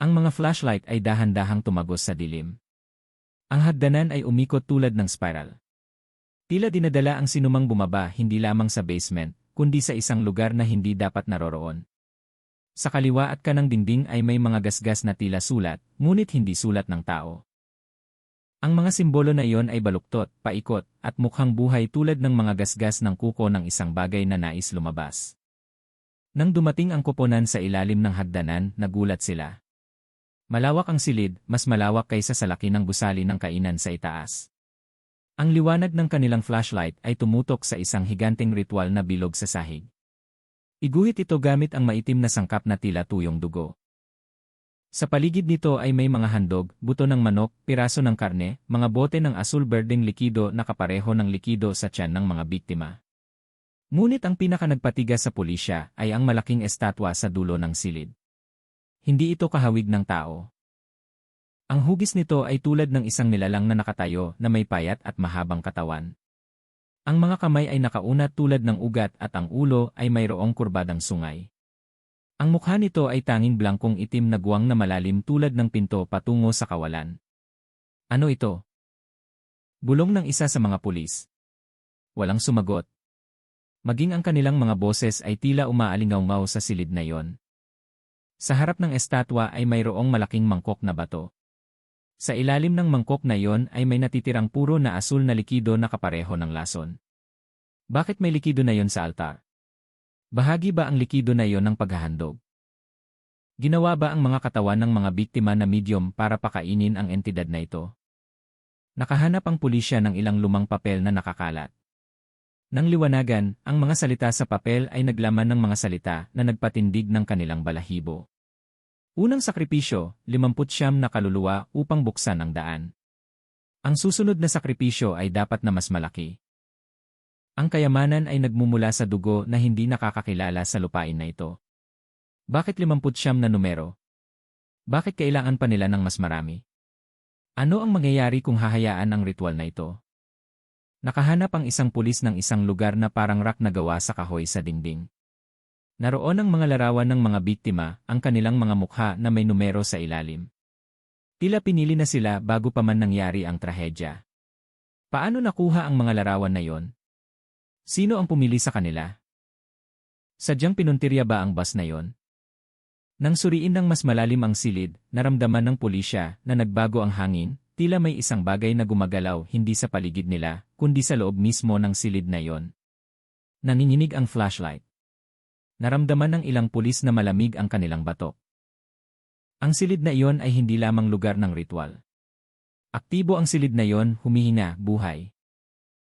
Ang mga flashlight ay dahan-dahang tumagos sa dilim. Ang hagdanan ay umikot tulad ng spiral. Tila dinadala ang sinumang bumaba hindi lamang sa basement, kundi sa isang lugar na hindi dapat naroroon. Sa kaliwa at kanang dingding ay may mga gasgas na tila sulat, ngunit hindi sulat ng tao. Ang mga simbolo na iyon ay baluktot, paikot, at mukhang buhay tulad ng mga gasgas ng kuko ng isang bagay na nais lumabas. Nang dumating ang koponan sa ilalim ng hagdanan, nagulat sila. Malawak ang silid, mas malawak kaysa sa laki ng gusali ng kainan sa itaas. Ang liwanag ng kanilang flashlight ay tumutok sa isang higanteng ritual na bilog sa sahig. Iguhit ito gamit ang maitim na sangkap na tila tuyong dugo. Sa paligid nito ay may mga handog, buto ng manok, piraso ng karne, mga bote ng asul-berdeng likido na kapareho ng likido sa tiyan ng mga biktima. Ngunit ang pinakanagpatigas sa pulisya ay ang malaking estatwa sa dulo ng silid. Hindi ito kahawig ng tao. Ang hugis nito ay tulad ng isang nilalang na nakatayo na may payat at mahabang katawan. Ang mga kamay ay nakaunat tulad ng ugat at ang ulo ay mayroong kurbadang sungay. Ang mukha nito ay tanging blangkong itim na guwang na malalim tulad ng pinto patungo sa kawalan. Ano ito? Bulong ng isa sa mga pulis. Walang sumagot. Maging ang kanilang mga boses ay tila umaalingaw-ngaw sa silid na iyon. Sa harap ng estatwa ay mayroong malaking mangkok na bato. Sa ilalim ng mangkok na iyon ay may natitirang puro na asul na likido na kapareho ng lason. Bakit may likido na iyon sa altar? Bahagi ba ang likido na iyon ng paghahandog? Ginawa ba ang mga katawan ng mga biktima na medium para pakainin ang entidad na ito? Nakahanap ang pulisya ng ilang lumang papel na nakakalat. Nang liwanagan, ang mga salita sa papel ay naglaman ng mga salita na nagpatindig ng kanilang balahibo. Unang sakripisyo, 59 na kaluluwa upang buksan ang daan. Ang susunod na sakripisyo ay dapat na mas malaki. Ang kayamanan ay nagmumula sa dugo na hindi nakakakilala sa lupain na ito. Bakit 59 na numero? Bakit kailangan pa nila ng mas marami? Ano ang mangyayari kung hahayaan ang ritual na ito? Nakahanap ang isang pulis ng isang lugar na parang rak na gawa sa kahoy sa dingding. Naroon ang mga larawan ng mga biktima, ang kanilang mga mukha na may numero sa ilalim. Tila pinili na sila bago pa man nangyari ang trahedya. Paano nakuha ang mga larawan na yon? Sino ang pumili sa kanila? Sadyang pinuntirya ba ang bus na yon? Nang suriin ng mas malalim ang silid, naramdaman ng pulisya na nagbago ang hangin, tila may isang bagay na gumagalaw hindi sa paligid nila, kundi sa loob mismo ng silid na yon. Nanginginig ang flashlight. Naramdaman ng ilang pulis na malamig ang kanilang batok. Ang silid na iyon ay hindi lamang lugar ng ritual. Aktibo ang silid na iyon, humihina, buhay.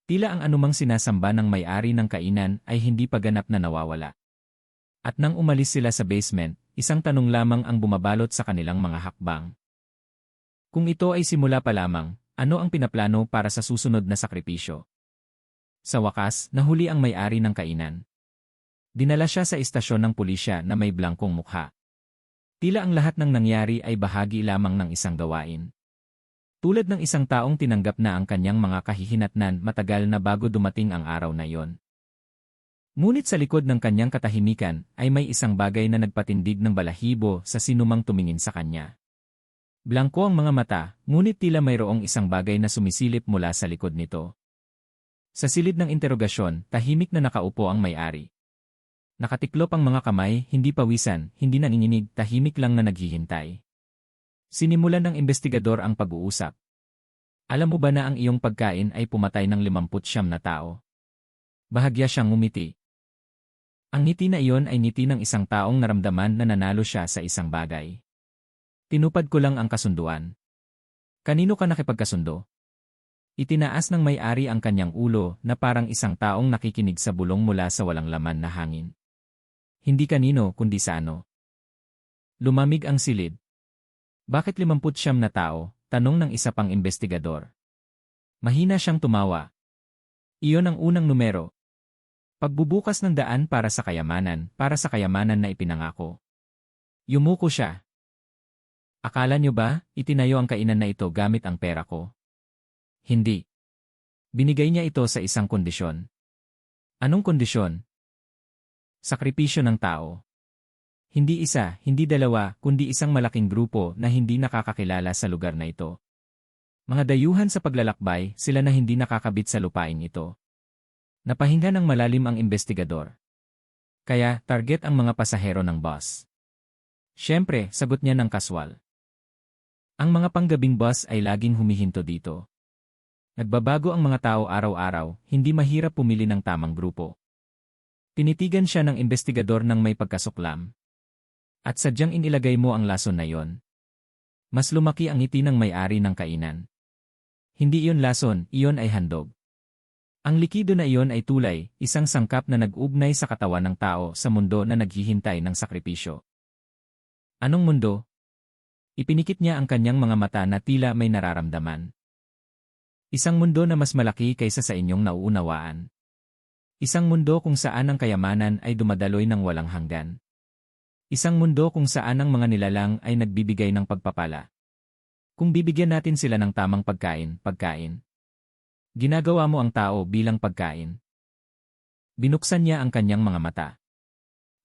Tila ang anumang sinasamba ng may-ari ng kainan ay hindi pa ganap na nawawala. At nang umalis sila sa basement, isang tanong lamang ang bumabalot sa kanilang mga hakbang. Kung ito ay simula pa lamang, ano ang pinaplano para sa susunod na sakripisyo? Sa wakas, nahuli ang may-ari ng kainan. Dinala siya sa istasyon ng pulisya na may blangkong mukha. Tila ang lahat ng nangyari ay bahagi lamang ng isang gawain. Tulad ng isang taong tinanggap na ang kanyang mga kahihinatnan matagal na bago dumating ang araw na iyon. Ngunit sa likod ng kanyang katahimikan ay may isang bagay na nagpatindig ng balahibo sa sinumang tumingin sa kanya. Blangko ang mga mata, ngunit tila mayroong isang bagay na sumisilip mula sa likod nito. Sa silid ng interogasyon, tahimik na nakaupo ang may-ari. Nakatiklop ang mga kamay, hindi pawisan, hindi nanginginig, tahimik lang na naghihintay. Sinimulan ng investigador ang pag-uusap. Alam mo ba na ang iyong pagkain ay pumatay ng 59 na tao? Bahagya siyang ngumiti. Ang ngiti na iyon ay ngiti ng isang taong naramdaman na nanalo siya sa isang bagay. Tinupad ko lang ang kasunduan. Kanino ka nakipagkasundo? Itinaas ng may-ari ang kanyang ulo na parang isang taong nakikinig sa bulong mula sa walang laman na hangin. Hindi kanino kundi sa ano. Lumamig ang silid. Bakit 59 na tao? Tanong ng isa pang investigador. Mahina siyang tumawa. Iyon ang unang numero. Pagbubukas ng daan para sa kayamanan na ipinangako. Yumuko siya. Akala niyo ba, itinayo ang kainan na ito gamit ang pera ko? Hindi. Binigay niya ito sa isang kondisyon. Anong kondisyon? Sakripisyo ng tao. Hindi isa, hindi dalawa, kundi isang malaking grupo na hindi nakakakilala sa lugar na ito. Mga dayuhan sa paglalakbay, sila na hindi nakakabit sa lupain ito. Napahinga ng malalim ang investigador. Kaya, target ang mga pasahero ng bus. Siyempre, sagot niya ng kaswal. Ang mga panggabing bus ay laging humihinto dito. Nagbabago ang mga tao araw-araw, hindi mahirap pumili ng tamang grupo. Tinitigan siya ng investigador ng may pagkasuklam. At sadyang inilagay mo ang lason na yon. Mas lumaki ang ngiti ng may-ari ng kainan. Hindi iyon lason, iyon ay handog. Ang likido na iyon ay tulay, isang sangkap na nag-ugnay sa katawan ng tao sa mundo na naghihintay ng sakripisyo. Anong mundo? Ipinikit niya ang kanyang mga mata na tila may nararamdaman. Isang mundo na mas malaki kaysa sa inyong nauunawaan. Isang mundo kung saan ang kayamanan ay dumadaloy ng walang hanggan. Isang mundo kung saan ang mga nilalang ay nagbibigay ng pagpapala. Kung bibigyan natin sila ng tamang pagkain. Ginagawa mo ang tao bilang pagkain. Binuksan niya ang kanyang mga mata.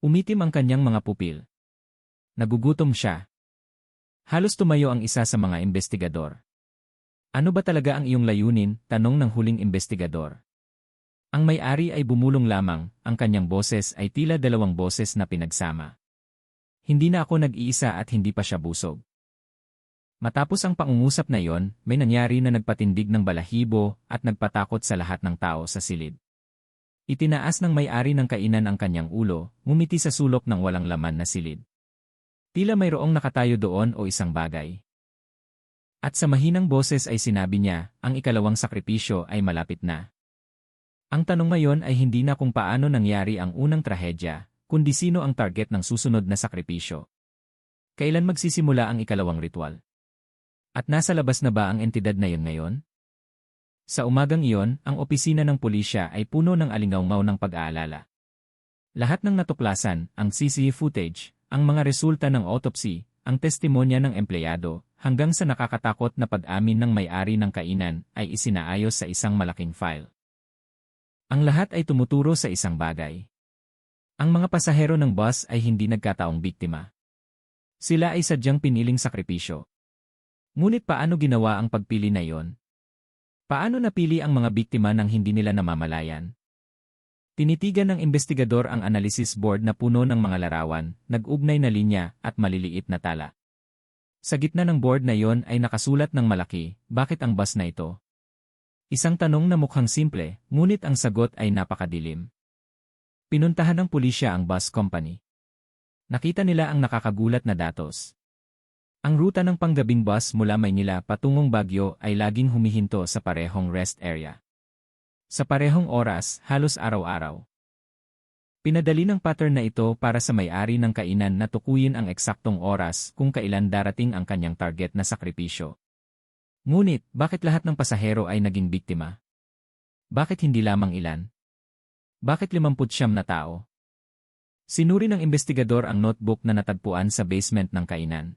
Umitim ang kanyang mga pupil. Nagugutom siya. Halos tumayo ang isa sa mga investigador. Ano ba talaga ang iyong layunin? Tanong ng huling investigador. Ang may-ari ay bumulong lamang, ang kanyang boses ay tila dalawang boses na pinagsama. Hindi na ako nag-iisa at hindi pa siya busog. Matapos ang pangungusap na iyon, may nangyari na nagpatindig ng balahibo at nagpatakot sa lahat ng tao sa silid. Itinaas ng may-ari ng kainan ang kanyang ulo, ngumiti sa sulok ng walang laman na silid. Tila mayroong nakatayo doon o isang bagay. At sa mahinang boses ay sinabi niya, ang ikalawang sakripisyo ay malapit na. Ang tanong ngayon ay hindi na kung paano nangyari ang unang trahedya, kundi sino ang target ng susunod na sakripisyo. Kailan magsisimula ang ikalawang ritual? At nasa labas na ba ang entidad na iyon ngayon? Sa umagang iyon, ang opisina ng pulisya ay puno ng alingawngaw ng pag-aalala. Lahat ng natuklasan, ang CCTV footage, ang mga resulta ng autopsy, ang testimonya ng empleyado, hanggang sa nakakatakot na pag-amin ng may-ari ng kainan, ay isinaayos sa isang malaking file. Ang lahat ay tumuturo sa isang bagay. Ang mga pasahero ng bus ay hindi nagkataong biktima. Sila ay sadyang piniling sakripisyo. Ngunit paano ginawa ang pagpili na iyon? Paano napili ang mga biktima nang hindi nila namamalayan? Tinitigan ng investigador ang analysis board na puno ng mga larawan, nag-ugnay na linya at maliliit na tala. Sa gitna ng board na iyon ay nakasulat ng malaki, bakit ang bus na ito? Isang tanong na mukhang simple, ngunit ang sagot ay napakadilim. Pinuntahan ng pulisya ang bus company. Nakita nila ang nakakagulat na datos. Ang ruta ng panggabing bus mula Maynila patungong Baguio ay laging humihinto sa parehong rest area. Sa parehong oras, halos araw-araw. Pinadali ng pattern na ito para sa may-ari ng kainan na tukuyin ang eksaktong oras kung kailan darating ang kanyang target na sakripisyo. Ngunit, bakit lahat ng pasahero ay naging biktima? Bakit hindi lamang ilan? Bakit 59 na tao? Sinuri ng investigador ang notebook na natagpuan sa basement ng kainan.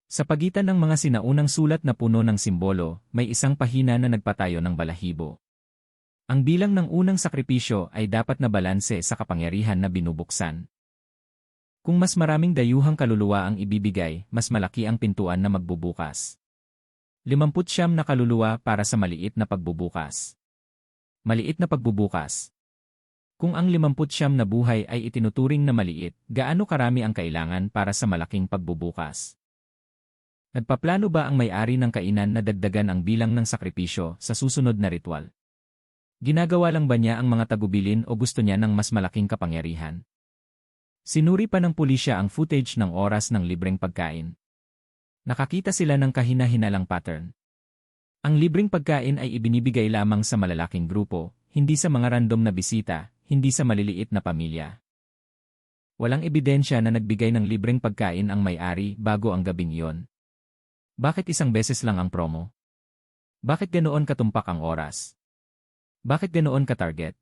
Sa pagitan ng mga sinaunang sulat na puno ng simbolo, may isang pahina na nagpatayo ng balahibo. Ang bilang ng unang sakripisyo ay dapat na balanse sa kapangyarihan na binubuksan. Kung mas maraming dayuhang kaluluwa ang ibibigay, mas malaki ang pintuan na magbubukas. 59 na kaluluwa para sa maliit na pagbubukas. Maliit na pagbubukas. Kung ang 59 na buhay ay itinuturing na maliit, gaano karami ang kailangan para sa malaking pagbubukas? Nagpaplano ba ang may-ari ng kainan na dagdagan ang bilang ng sakripisyo sa susunod na ritual? Ginagawa lang ba niya ang mga tagubilin o gusto niya ng mas malaking kapangyarihan? Sinuri pa ng pulisya ang footage ng oras ng libreng pagkain. Nakakita sila ng kahina-hinalang pattern. Ang libreng pagkain ay ibinibigay lamang sa malalaking grupo, hindi sa mga random na bisita, hindi sa maliliit na pamilya. Walang ebidensya na nagbigay ng libreng pagkain ang may-ari bago ang gabing iyon. Bakit isang beses lang ang promo? Bakit ganoon katumpak ang oras? Bakit ganoon ka-target?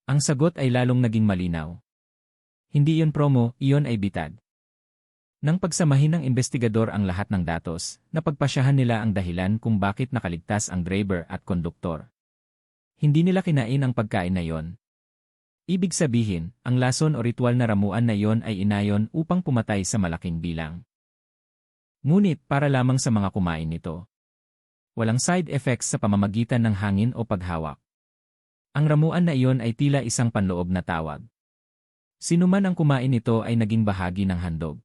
Ang sagot ay lalong naging malinaw. Hindi iyon promo, iyon ay bitad. Nang pagsamahin ng investigador ang lahat ng datos, napagpasyahan nila ang dahilan kung bakit nakaligtas ang driver at konduktor. Hindi nila kinain ang pagkain na iyon. Ibig sabihin, ang lason o ritual na ramuan na iyon ay inayon upang pumatay sa malaking bilang. Ngunit para lamang sa mga kumain nito. Walang side effects sa pamamagitan ng hangin o paghawak. Ang ramuan na iyon ay tila isang panloob na tawag. Sinuman ang kumain nito ay naging bahagi ng handog.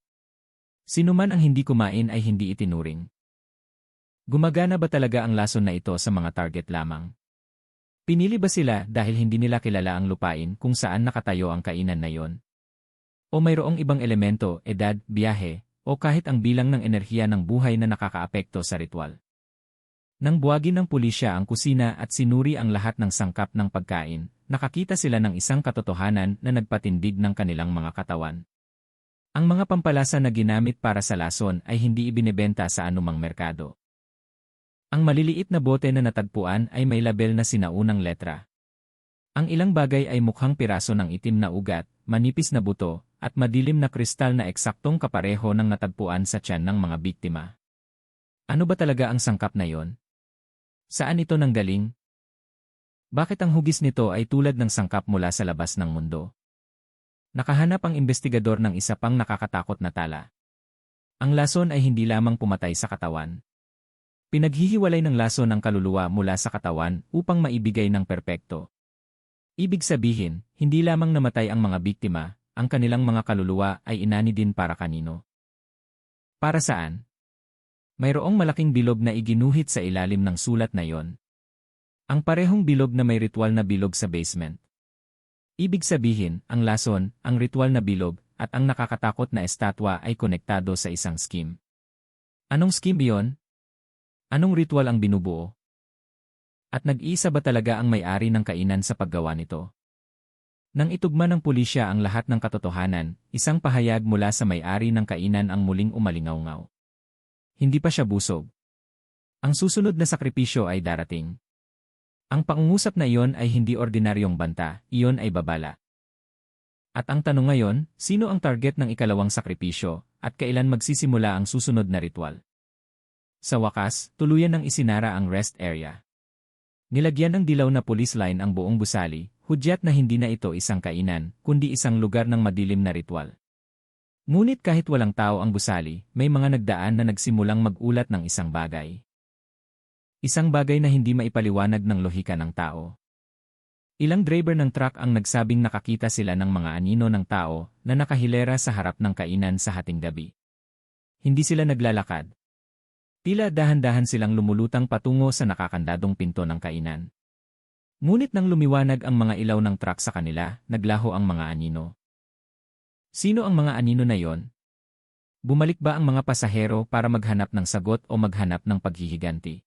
Sinuman ang hindi kumain ay hindi itinuring. Gumagana ba talaga ang lason na ito sa mga target lamang? Pinili ba sila dahil hindi nila kilala ang lupain kung saan nakatayo ang kainan na yon? O mayroong ibang elemento, edad, biyahe, o kahit ang bilang ng enerhiya ng buhay na nakakaapekto sa ritual? Nang buwagin ng pulisya ang kusina at sinuri ang lahat ng sangkap ng pagkain, nakakita sila ng isang katotohanan na nagpatindig ng kanilang mga katawan. Ang mga pampalasa na ginamit para sa lason ay hindi ibinebenta sa anumang merkado. Ang maliliit na bote na natagpuan ay may label na sinaunang letra. Ang ilang bagay ay mukhang piraso ng itim na ugat, manipis na buto, at madilim na kristal na eksaktong kapareho ng natagpuan sa tiyan ng mga biktima. Ano ba talaga ang sangkap na yon? Saan ito nanggaling? Bakit ang hugis nito ay tulad ng sangkap mula sa labas ng mundo? Nakahanap ang investigador ng isa pang nakakatakot na tala. Ang lason ay hindi lamang pumatay sa katawan. Pinaghihiwalay ng lason ang kaluluwa mula sa katawan upang maibigay ng perpekto. Ibig sabihin, hindi lamang namatay ang mga biktima, ang kanilang mga kaluluwa ay inani din para kanino. Para saan? Mayroong malaking bilog na iginuhit sa ilalim ng sulat na yon. Ang parehong bilog na may ritual na bilog sa basement. Ibig sabihin, ang lason, ang ritual na bilog, at ang nakakatakot na estatwa ay konektado sa isang scheme. Anong scheme iyon? Anong ritual ang binubuo? At nag-iisa ba talaga ang may-ari ng kainan sa paggawa nito? Nang itugma ng pulisya ang lahat ng katotohanan, isang pahayag mula sa may-ari ng kainan ang muling umalingaw-ngaw. Hindi pa siya busog. Ang susunod na sakripisyo ay darating. Ang pangungusap na iyon ay hindi ordinaryong banta, iyon ay babala. At ang tanong ngayon, sino ang target ng ikalawang sakripisyo, at kailan magsisimula ang susunod na ritual? Sa wakas, tuluyan ng isinara ang rest area. Nilagyan ng dilaw na police line ang buong gusali, hudyat na hindi na ito isang kainan, kundi isang lugar ng madilim na ritual. Ngunit kahit walang tao ang gusali, may mga nagdaan na nagsimulang magulat ng isang bagay. Isang bagay na hindi maipaliwanag ng lohika ng tao. Ilang driver ng truck ang nagsabing nakakita sila ng mga anino ng tao na nakahilera sa harap ng kainan sa hating gabi. Hindi sila naglalakad. Tila dahan-dahan silang lumulutang patungo sa nakakandadong pinto ng kainan. Ngunit nang lumiwanag ang mga ilaw ng truck sa kanila, naglaho ang mga anino. Sino ang mga anino na yon? Bumalik ba ang mga pasahero para maghanap ng sagot o maghanap ng paghihiganti?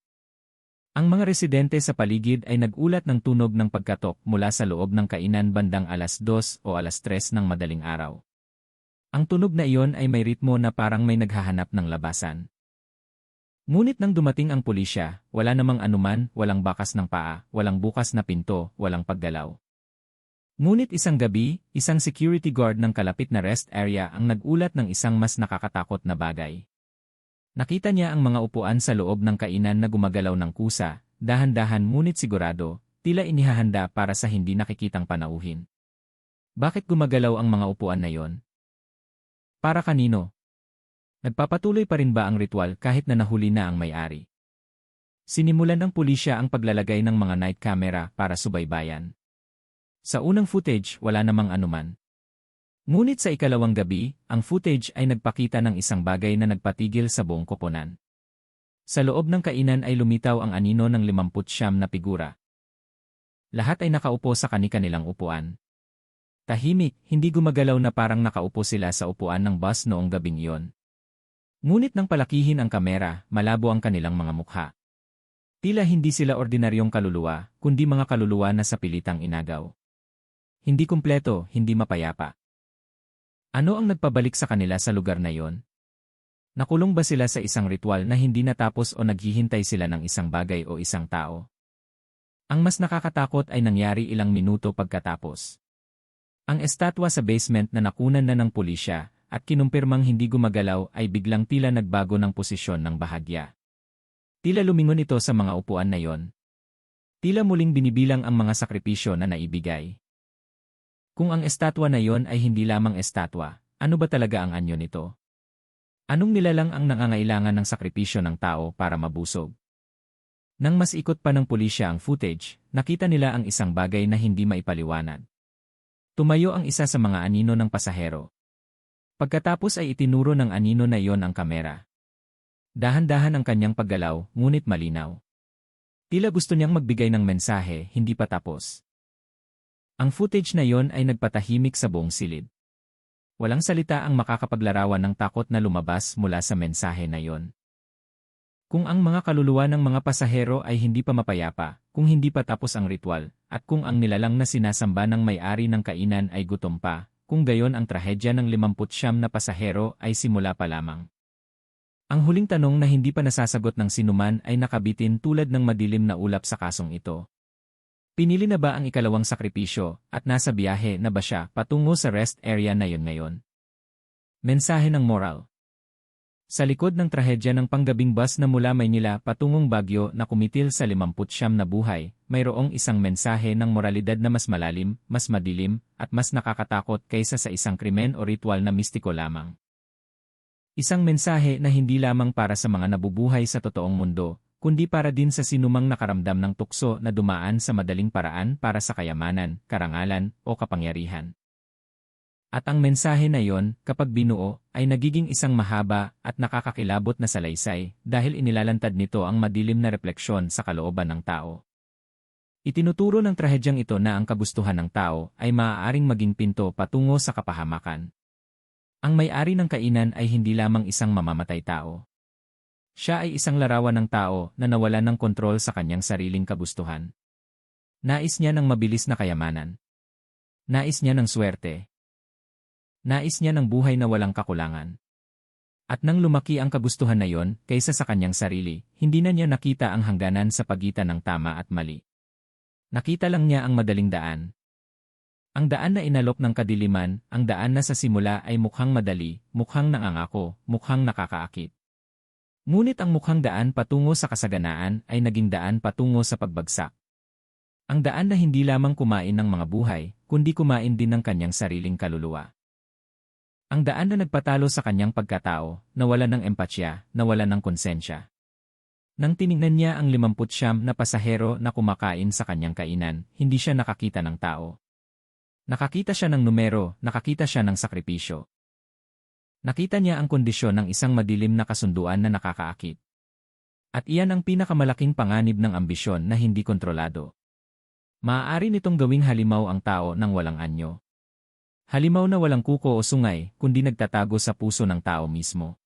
Ang mga residente sa paligid ay nagulat ng tunog ng pagkatok mula sa loob ng kainan bandang 2:00 o 3:00 ng madaling araw. Ang tunog na iyon ay may ritmo na parang may naghahanap ng labasan. Ngunit nang dumating ang pulisya, wala namang anuman, walang bakas ng paa, walang bukas na pinto, walang paggalaw. Ngunit isang gabi, isang security guard ng kalapit na rest area ang nagulat ng isang mas nakakatakot na bagay. Nakita niya ang mga upuan sa loob ng kainan na gumagalaw ng kusa, dahan-dahan ngunit sigurado, tila inihahanda para sa hindi nakikitang panauhin. Bakit gumagalaw ang mga upuan na yon? Para kanino? Nagpapatuloy pa rin ba ang ritual kahit na nahuli na ang may-ari? Sinimulan ng pulisya ang paglalagay ng mga night camera para subaybayan. Sa unang footage, wala namang anuman. Ngunit sa ikalawang gabi, ang footage ay nagpakita ng isang bagay na nagpatigil sa buong koponan. Sa loob ng kainan ay lumitaw ang anino ng 59 na figura. Lahat ay nakaupo sa kani-kanilang upuan. Tahimik, hindi gumagalaw na parang nakaupo sila sa upuan ng bus noong gabing iyon. Ngunit nang palakihin ang kamera, malabo ang kanilang mga mukha. Tila hindi sila ordinaryong kaluluwa, kundi mga kaluluwa na sa pilitang inagaw. Hindi kumpleto, hindi mapayapa. Ano ang nagpabalik sa kanila sa lugar na yon? Nakulong ba sila sa isang ritual na hindi natapos o naghihintay sila ng isang bagay o isang tao? Ang mas nakakatakot ay nangyari ilang minuto pagkatapos. Ang estatwa sa basement na nakunan na ng pulisya at kinumpirmang hindi gumagalaw ay biglang tila nagbago ng posisyon ng bahagya. Tila lumingon ito sa mga upuan na yon. Tila muling binibilang ang mga sakripisyo na naibigay. Kung ang estatwa na yon ay hindi lamang estatwa, ano ba talaga ang anyo nito? Anong nilalang ang nangangailangan ng sakripisyo ng tao para mabusog? Nang mas ikot pa ng pulisya ang footage, nakita nila ang isang bagay na hindi maipaliwanag. Tumayo ang isa sa mga anino ng pasahero. Pagkatapos ay itinuro ng anino na iyon ang kamera. Dahan-dahan ang kanyang paggalaw, ngunit malinaw. Tila gusto niyang magbigay ng mensahe, hindi pa tapos. Ang footage na yon ay nagpatahimik sa buong silid. Walang salita ang makakapaglarawan ng takot na lumabas mula sa mensahe na yon. Kung ang mga kaluluwa ng mga pasahero ay hindi pa mapayapa, kung hindi pa tapos ang ritual, at kung ang nilalang na sinasamba ng may-ari ng kainan ay gutom pa, kung gayon ang trahedya ng 59 na pasahero ay simula pa lamang. Ang huling tanong na hindi pa nasasagot ng sinuman ay nakabitin tulad ng madilim na ulap sa kasong ito. Pinili na ba ang ikalawang sakripisyo at nasa biyahe na ba siya patungo sa rest area na yon ngayon? Mensahe ng moral. Sa likod ng trahedya ng panggabing bus na mula Maynila patungong Baguio na kumitil sa 59 na buhay, mayroong isang mensahe ng moralidad na mas malalim, mas madilim, at mas nakakatakot kaysa sa isang krimen o ritual na mistiko lamang. Isang mensahe na hindi lamang para sa mga nabubuhay sa totoong mundo, kundi para din sa sinumang nakaramdam ng tukso na dumaan sa madaling paraan para sa kayamanan, karangalan, o kapangyarihan. At ang mensahe na yon, kapag binuo, ay nagiging isang mahaba at nakakakilabot na salaysay dahil inilalantad nito ang madilim na refleksyon sa kalooban ng tao. Itinuturo ng trahedyang ito na ang kagustuhan ng tao ay maaaring maging pinto patungo sa kapahamakan. Ang may-ari ng kainan ay hindi lamang isang mamamatay tao. Siya ay isang larawan ng tao na nawalan ng kontrol sa kanyang sariling kagustuhan. Nais niya ng mabilis na kayamanan. Nais niya ng swerte. Nais niya ng buhay na walang kakulangan. At nang lumaki ang kagustuhan na yon kaysa sa kanyang sarili, hindi na niya nakita ang hangganan sa pagitan ng tama at mali. Nakita lang niya ang madaling daan. Ang daan na inalok ng kadiliman, ang daan na sa simula ay mukhang madali, mukhang nangangako, mukhang nakakaakit. Ngunit ang mukhang daan patungo sa kasaganaan ay naging daan patungo sa pagbagsak. Ang daan na hindi lamang kumain ng mga buhay, kundi kumain din ng kanyang sariling kaluluwa. Ang daan na nagpatalo sa kanyang pagkatao, nawalan ng empatya, nawalan ng konsensya. Nang tiningnan niya ang 59 na pasahero na kumakain sa kanyang kainan, hindi siya nakakita ng tao. Nakakita siya ng numero, nakakita siya ng sakripisyo. Nakita niya ang kondisyon ng isang madilim na kasunduan na nakakaakit. At iyan ang pinakamalaking panganib ng ambisyon na hindi kontrolado. Maaari nitong gawing halimaw ang tao ng walang anyo. Halimaw na walang kuko o sungay, kundi nagtatago sa puso ng tao mismo.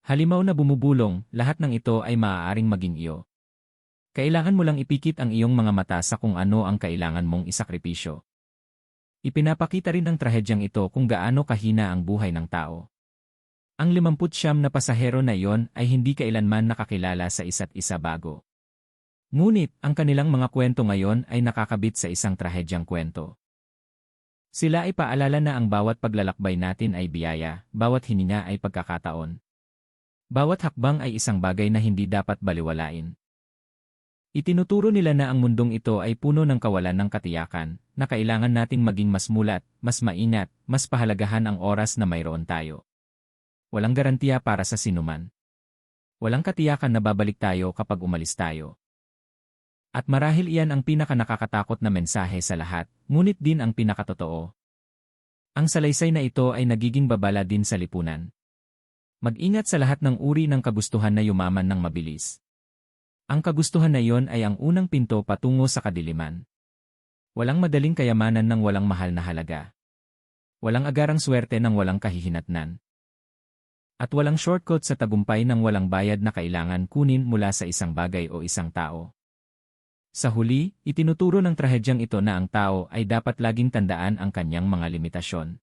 Halimaw na bumubulong, lahat ng ito ay maaaring maging iyo. Kailangan mo lang ipikit ang iyong mga mata sa kung ano ang kailangan mong isakripisyo. Ipinapakita rin ng trahedyang ito kung gaano kahina ang buhay ng tao. Ang 59 na pasahero na iyon ay hindi kailanman nakakilala sa isa't isa bago. Ngunit, ang kanilang mga kwento ngayon ay nakakabit sa isang trahedyang kwento. Sila ay paalala na ang bawat paglalakbay natin ay biyaya, bawat hininga ay pagkakataon. Bawat hakbang ay isang bagay na hindi dapat baliwalain. Itinuturo nila na ang mundong ito ay puno ng kawalan ng katiyakan, na kailangan nating maging mas mulat, mas maingat, mas pahalagahan ang oras na mayroon tayo. Walang garantiya para sa sinuman. Walang katiyakan na babalik tayo kapag umalis tayo. At marahil iyan ang pinakanakakatakot na mensahe sa lahat, ngunit din ang pinakatotoo. Ang salaysay na ito ay nagiging babala din sa lipunan. Mag-ingat sa lahat ng uri ng kagustuhan na yumaman ng mabilis. Ang kagustuhan na iyon ay ang unang pinto patungo sa kadiliman. Walang madaling kayamanan ng walang mahal na halaga. Walang agarang swerte ng walang kahihinatnan. At walang shortcut sa tagumpay ng walang bayad na kailangan kunin mula sa isang bagay o isang tao. Sa huli, itinuturo ng trahedyang ito na ang tao ay dapat laging tandaan ang kanyang mga limitasyon.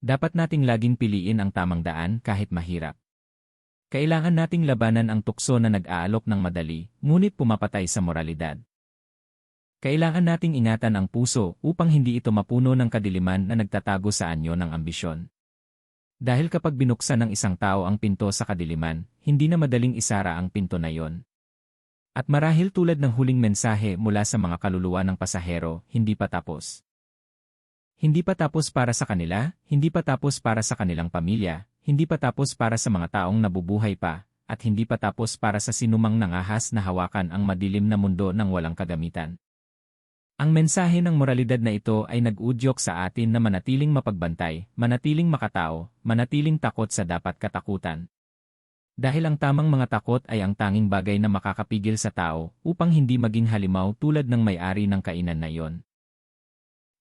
Dapat nating laging piliin ang tamang daan kahit mahirap. Kailangan nating labanan ang tukso na nag-aalok ng madali, ngunit pumapatay sa moralidad. Kailangan nating ingatan ang puso upang hindi ito mapuno ng kadiliman na nagtatago sa anyo ng ambisyon. Dahil kapag binuksan ng isang tao ang pinto sa kadiliman, hindi na madaling isara ang pinto na iyon. At marahil tulad ng huling mensahe mula sa mga kaluluwa ng pasahero, hindi pa tapos. Hindi pa tapos para sa kanila, hindi pa tapos para sa kanilang pamilya, hindi pa tapos para sa mga taong nabubuhay pa, at hindi pa tapos para sa sinumang nangahas na hawakan ang madilim na mundo ng walang kagamitan. Ang mensahe ng moralidad na ito ay nag-udyok sa atin na manatiling mapagbantay, manatiling makatao, manatiling takot sa dapat katakutan. Dahil ang tamang mga takot ay ang tanging bagay na makakapigil sa tao upang hindi maging halimaw tulad ng may-ari ng kainan na iyon.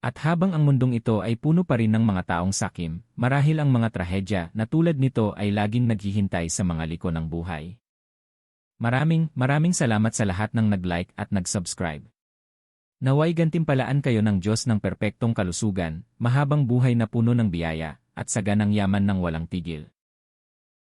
At habang ang mundong ito ay puno pa rin ng mga taong sakim, marahil ang mga trahedya na tulad nito ay laging naghihintay sa mga liko ng buhay. Maraming salamat sa lahat ng nag-like at nag-subscribe. Naway gantimpalaan kayo ng Diyos ng perpektong kalusugan, mahabang buhay na puno ng biyaya, at saganang yaman ng walang tigil.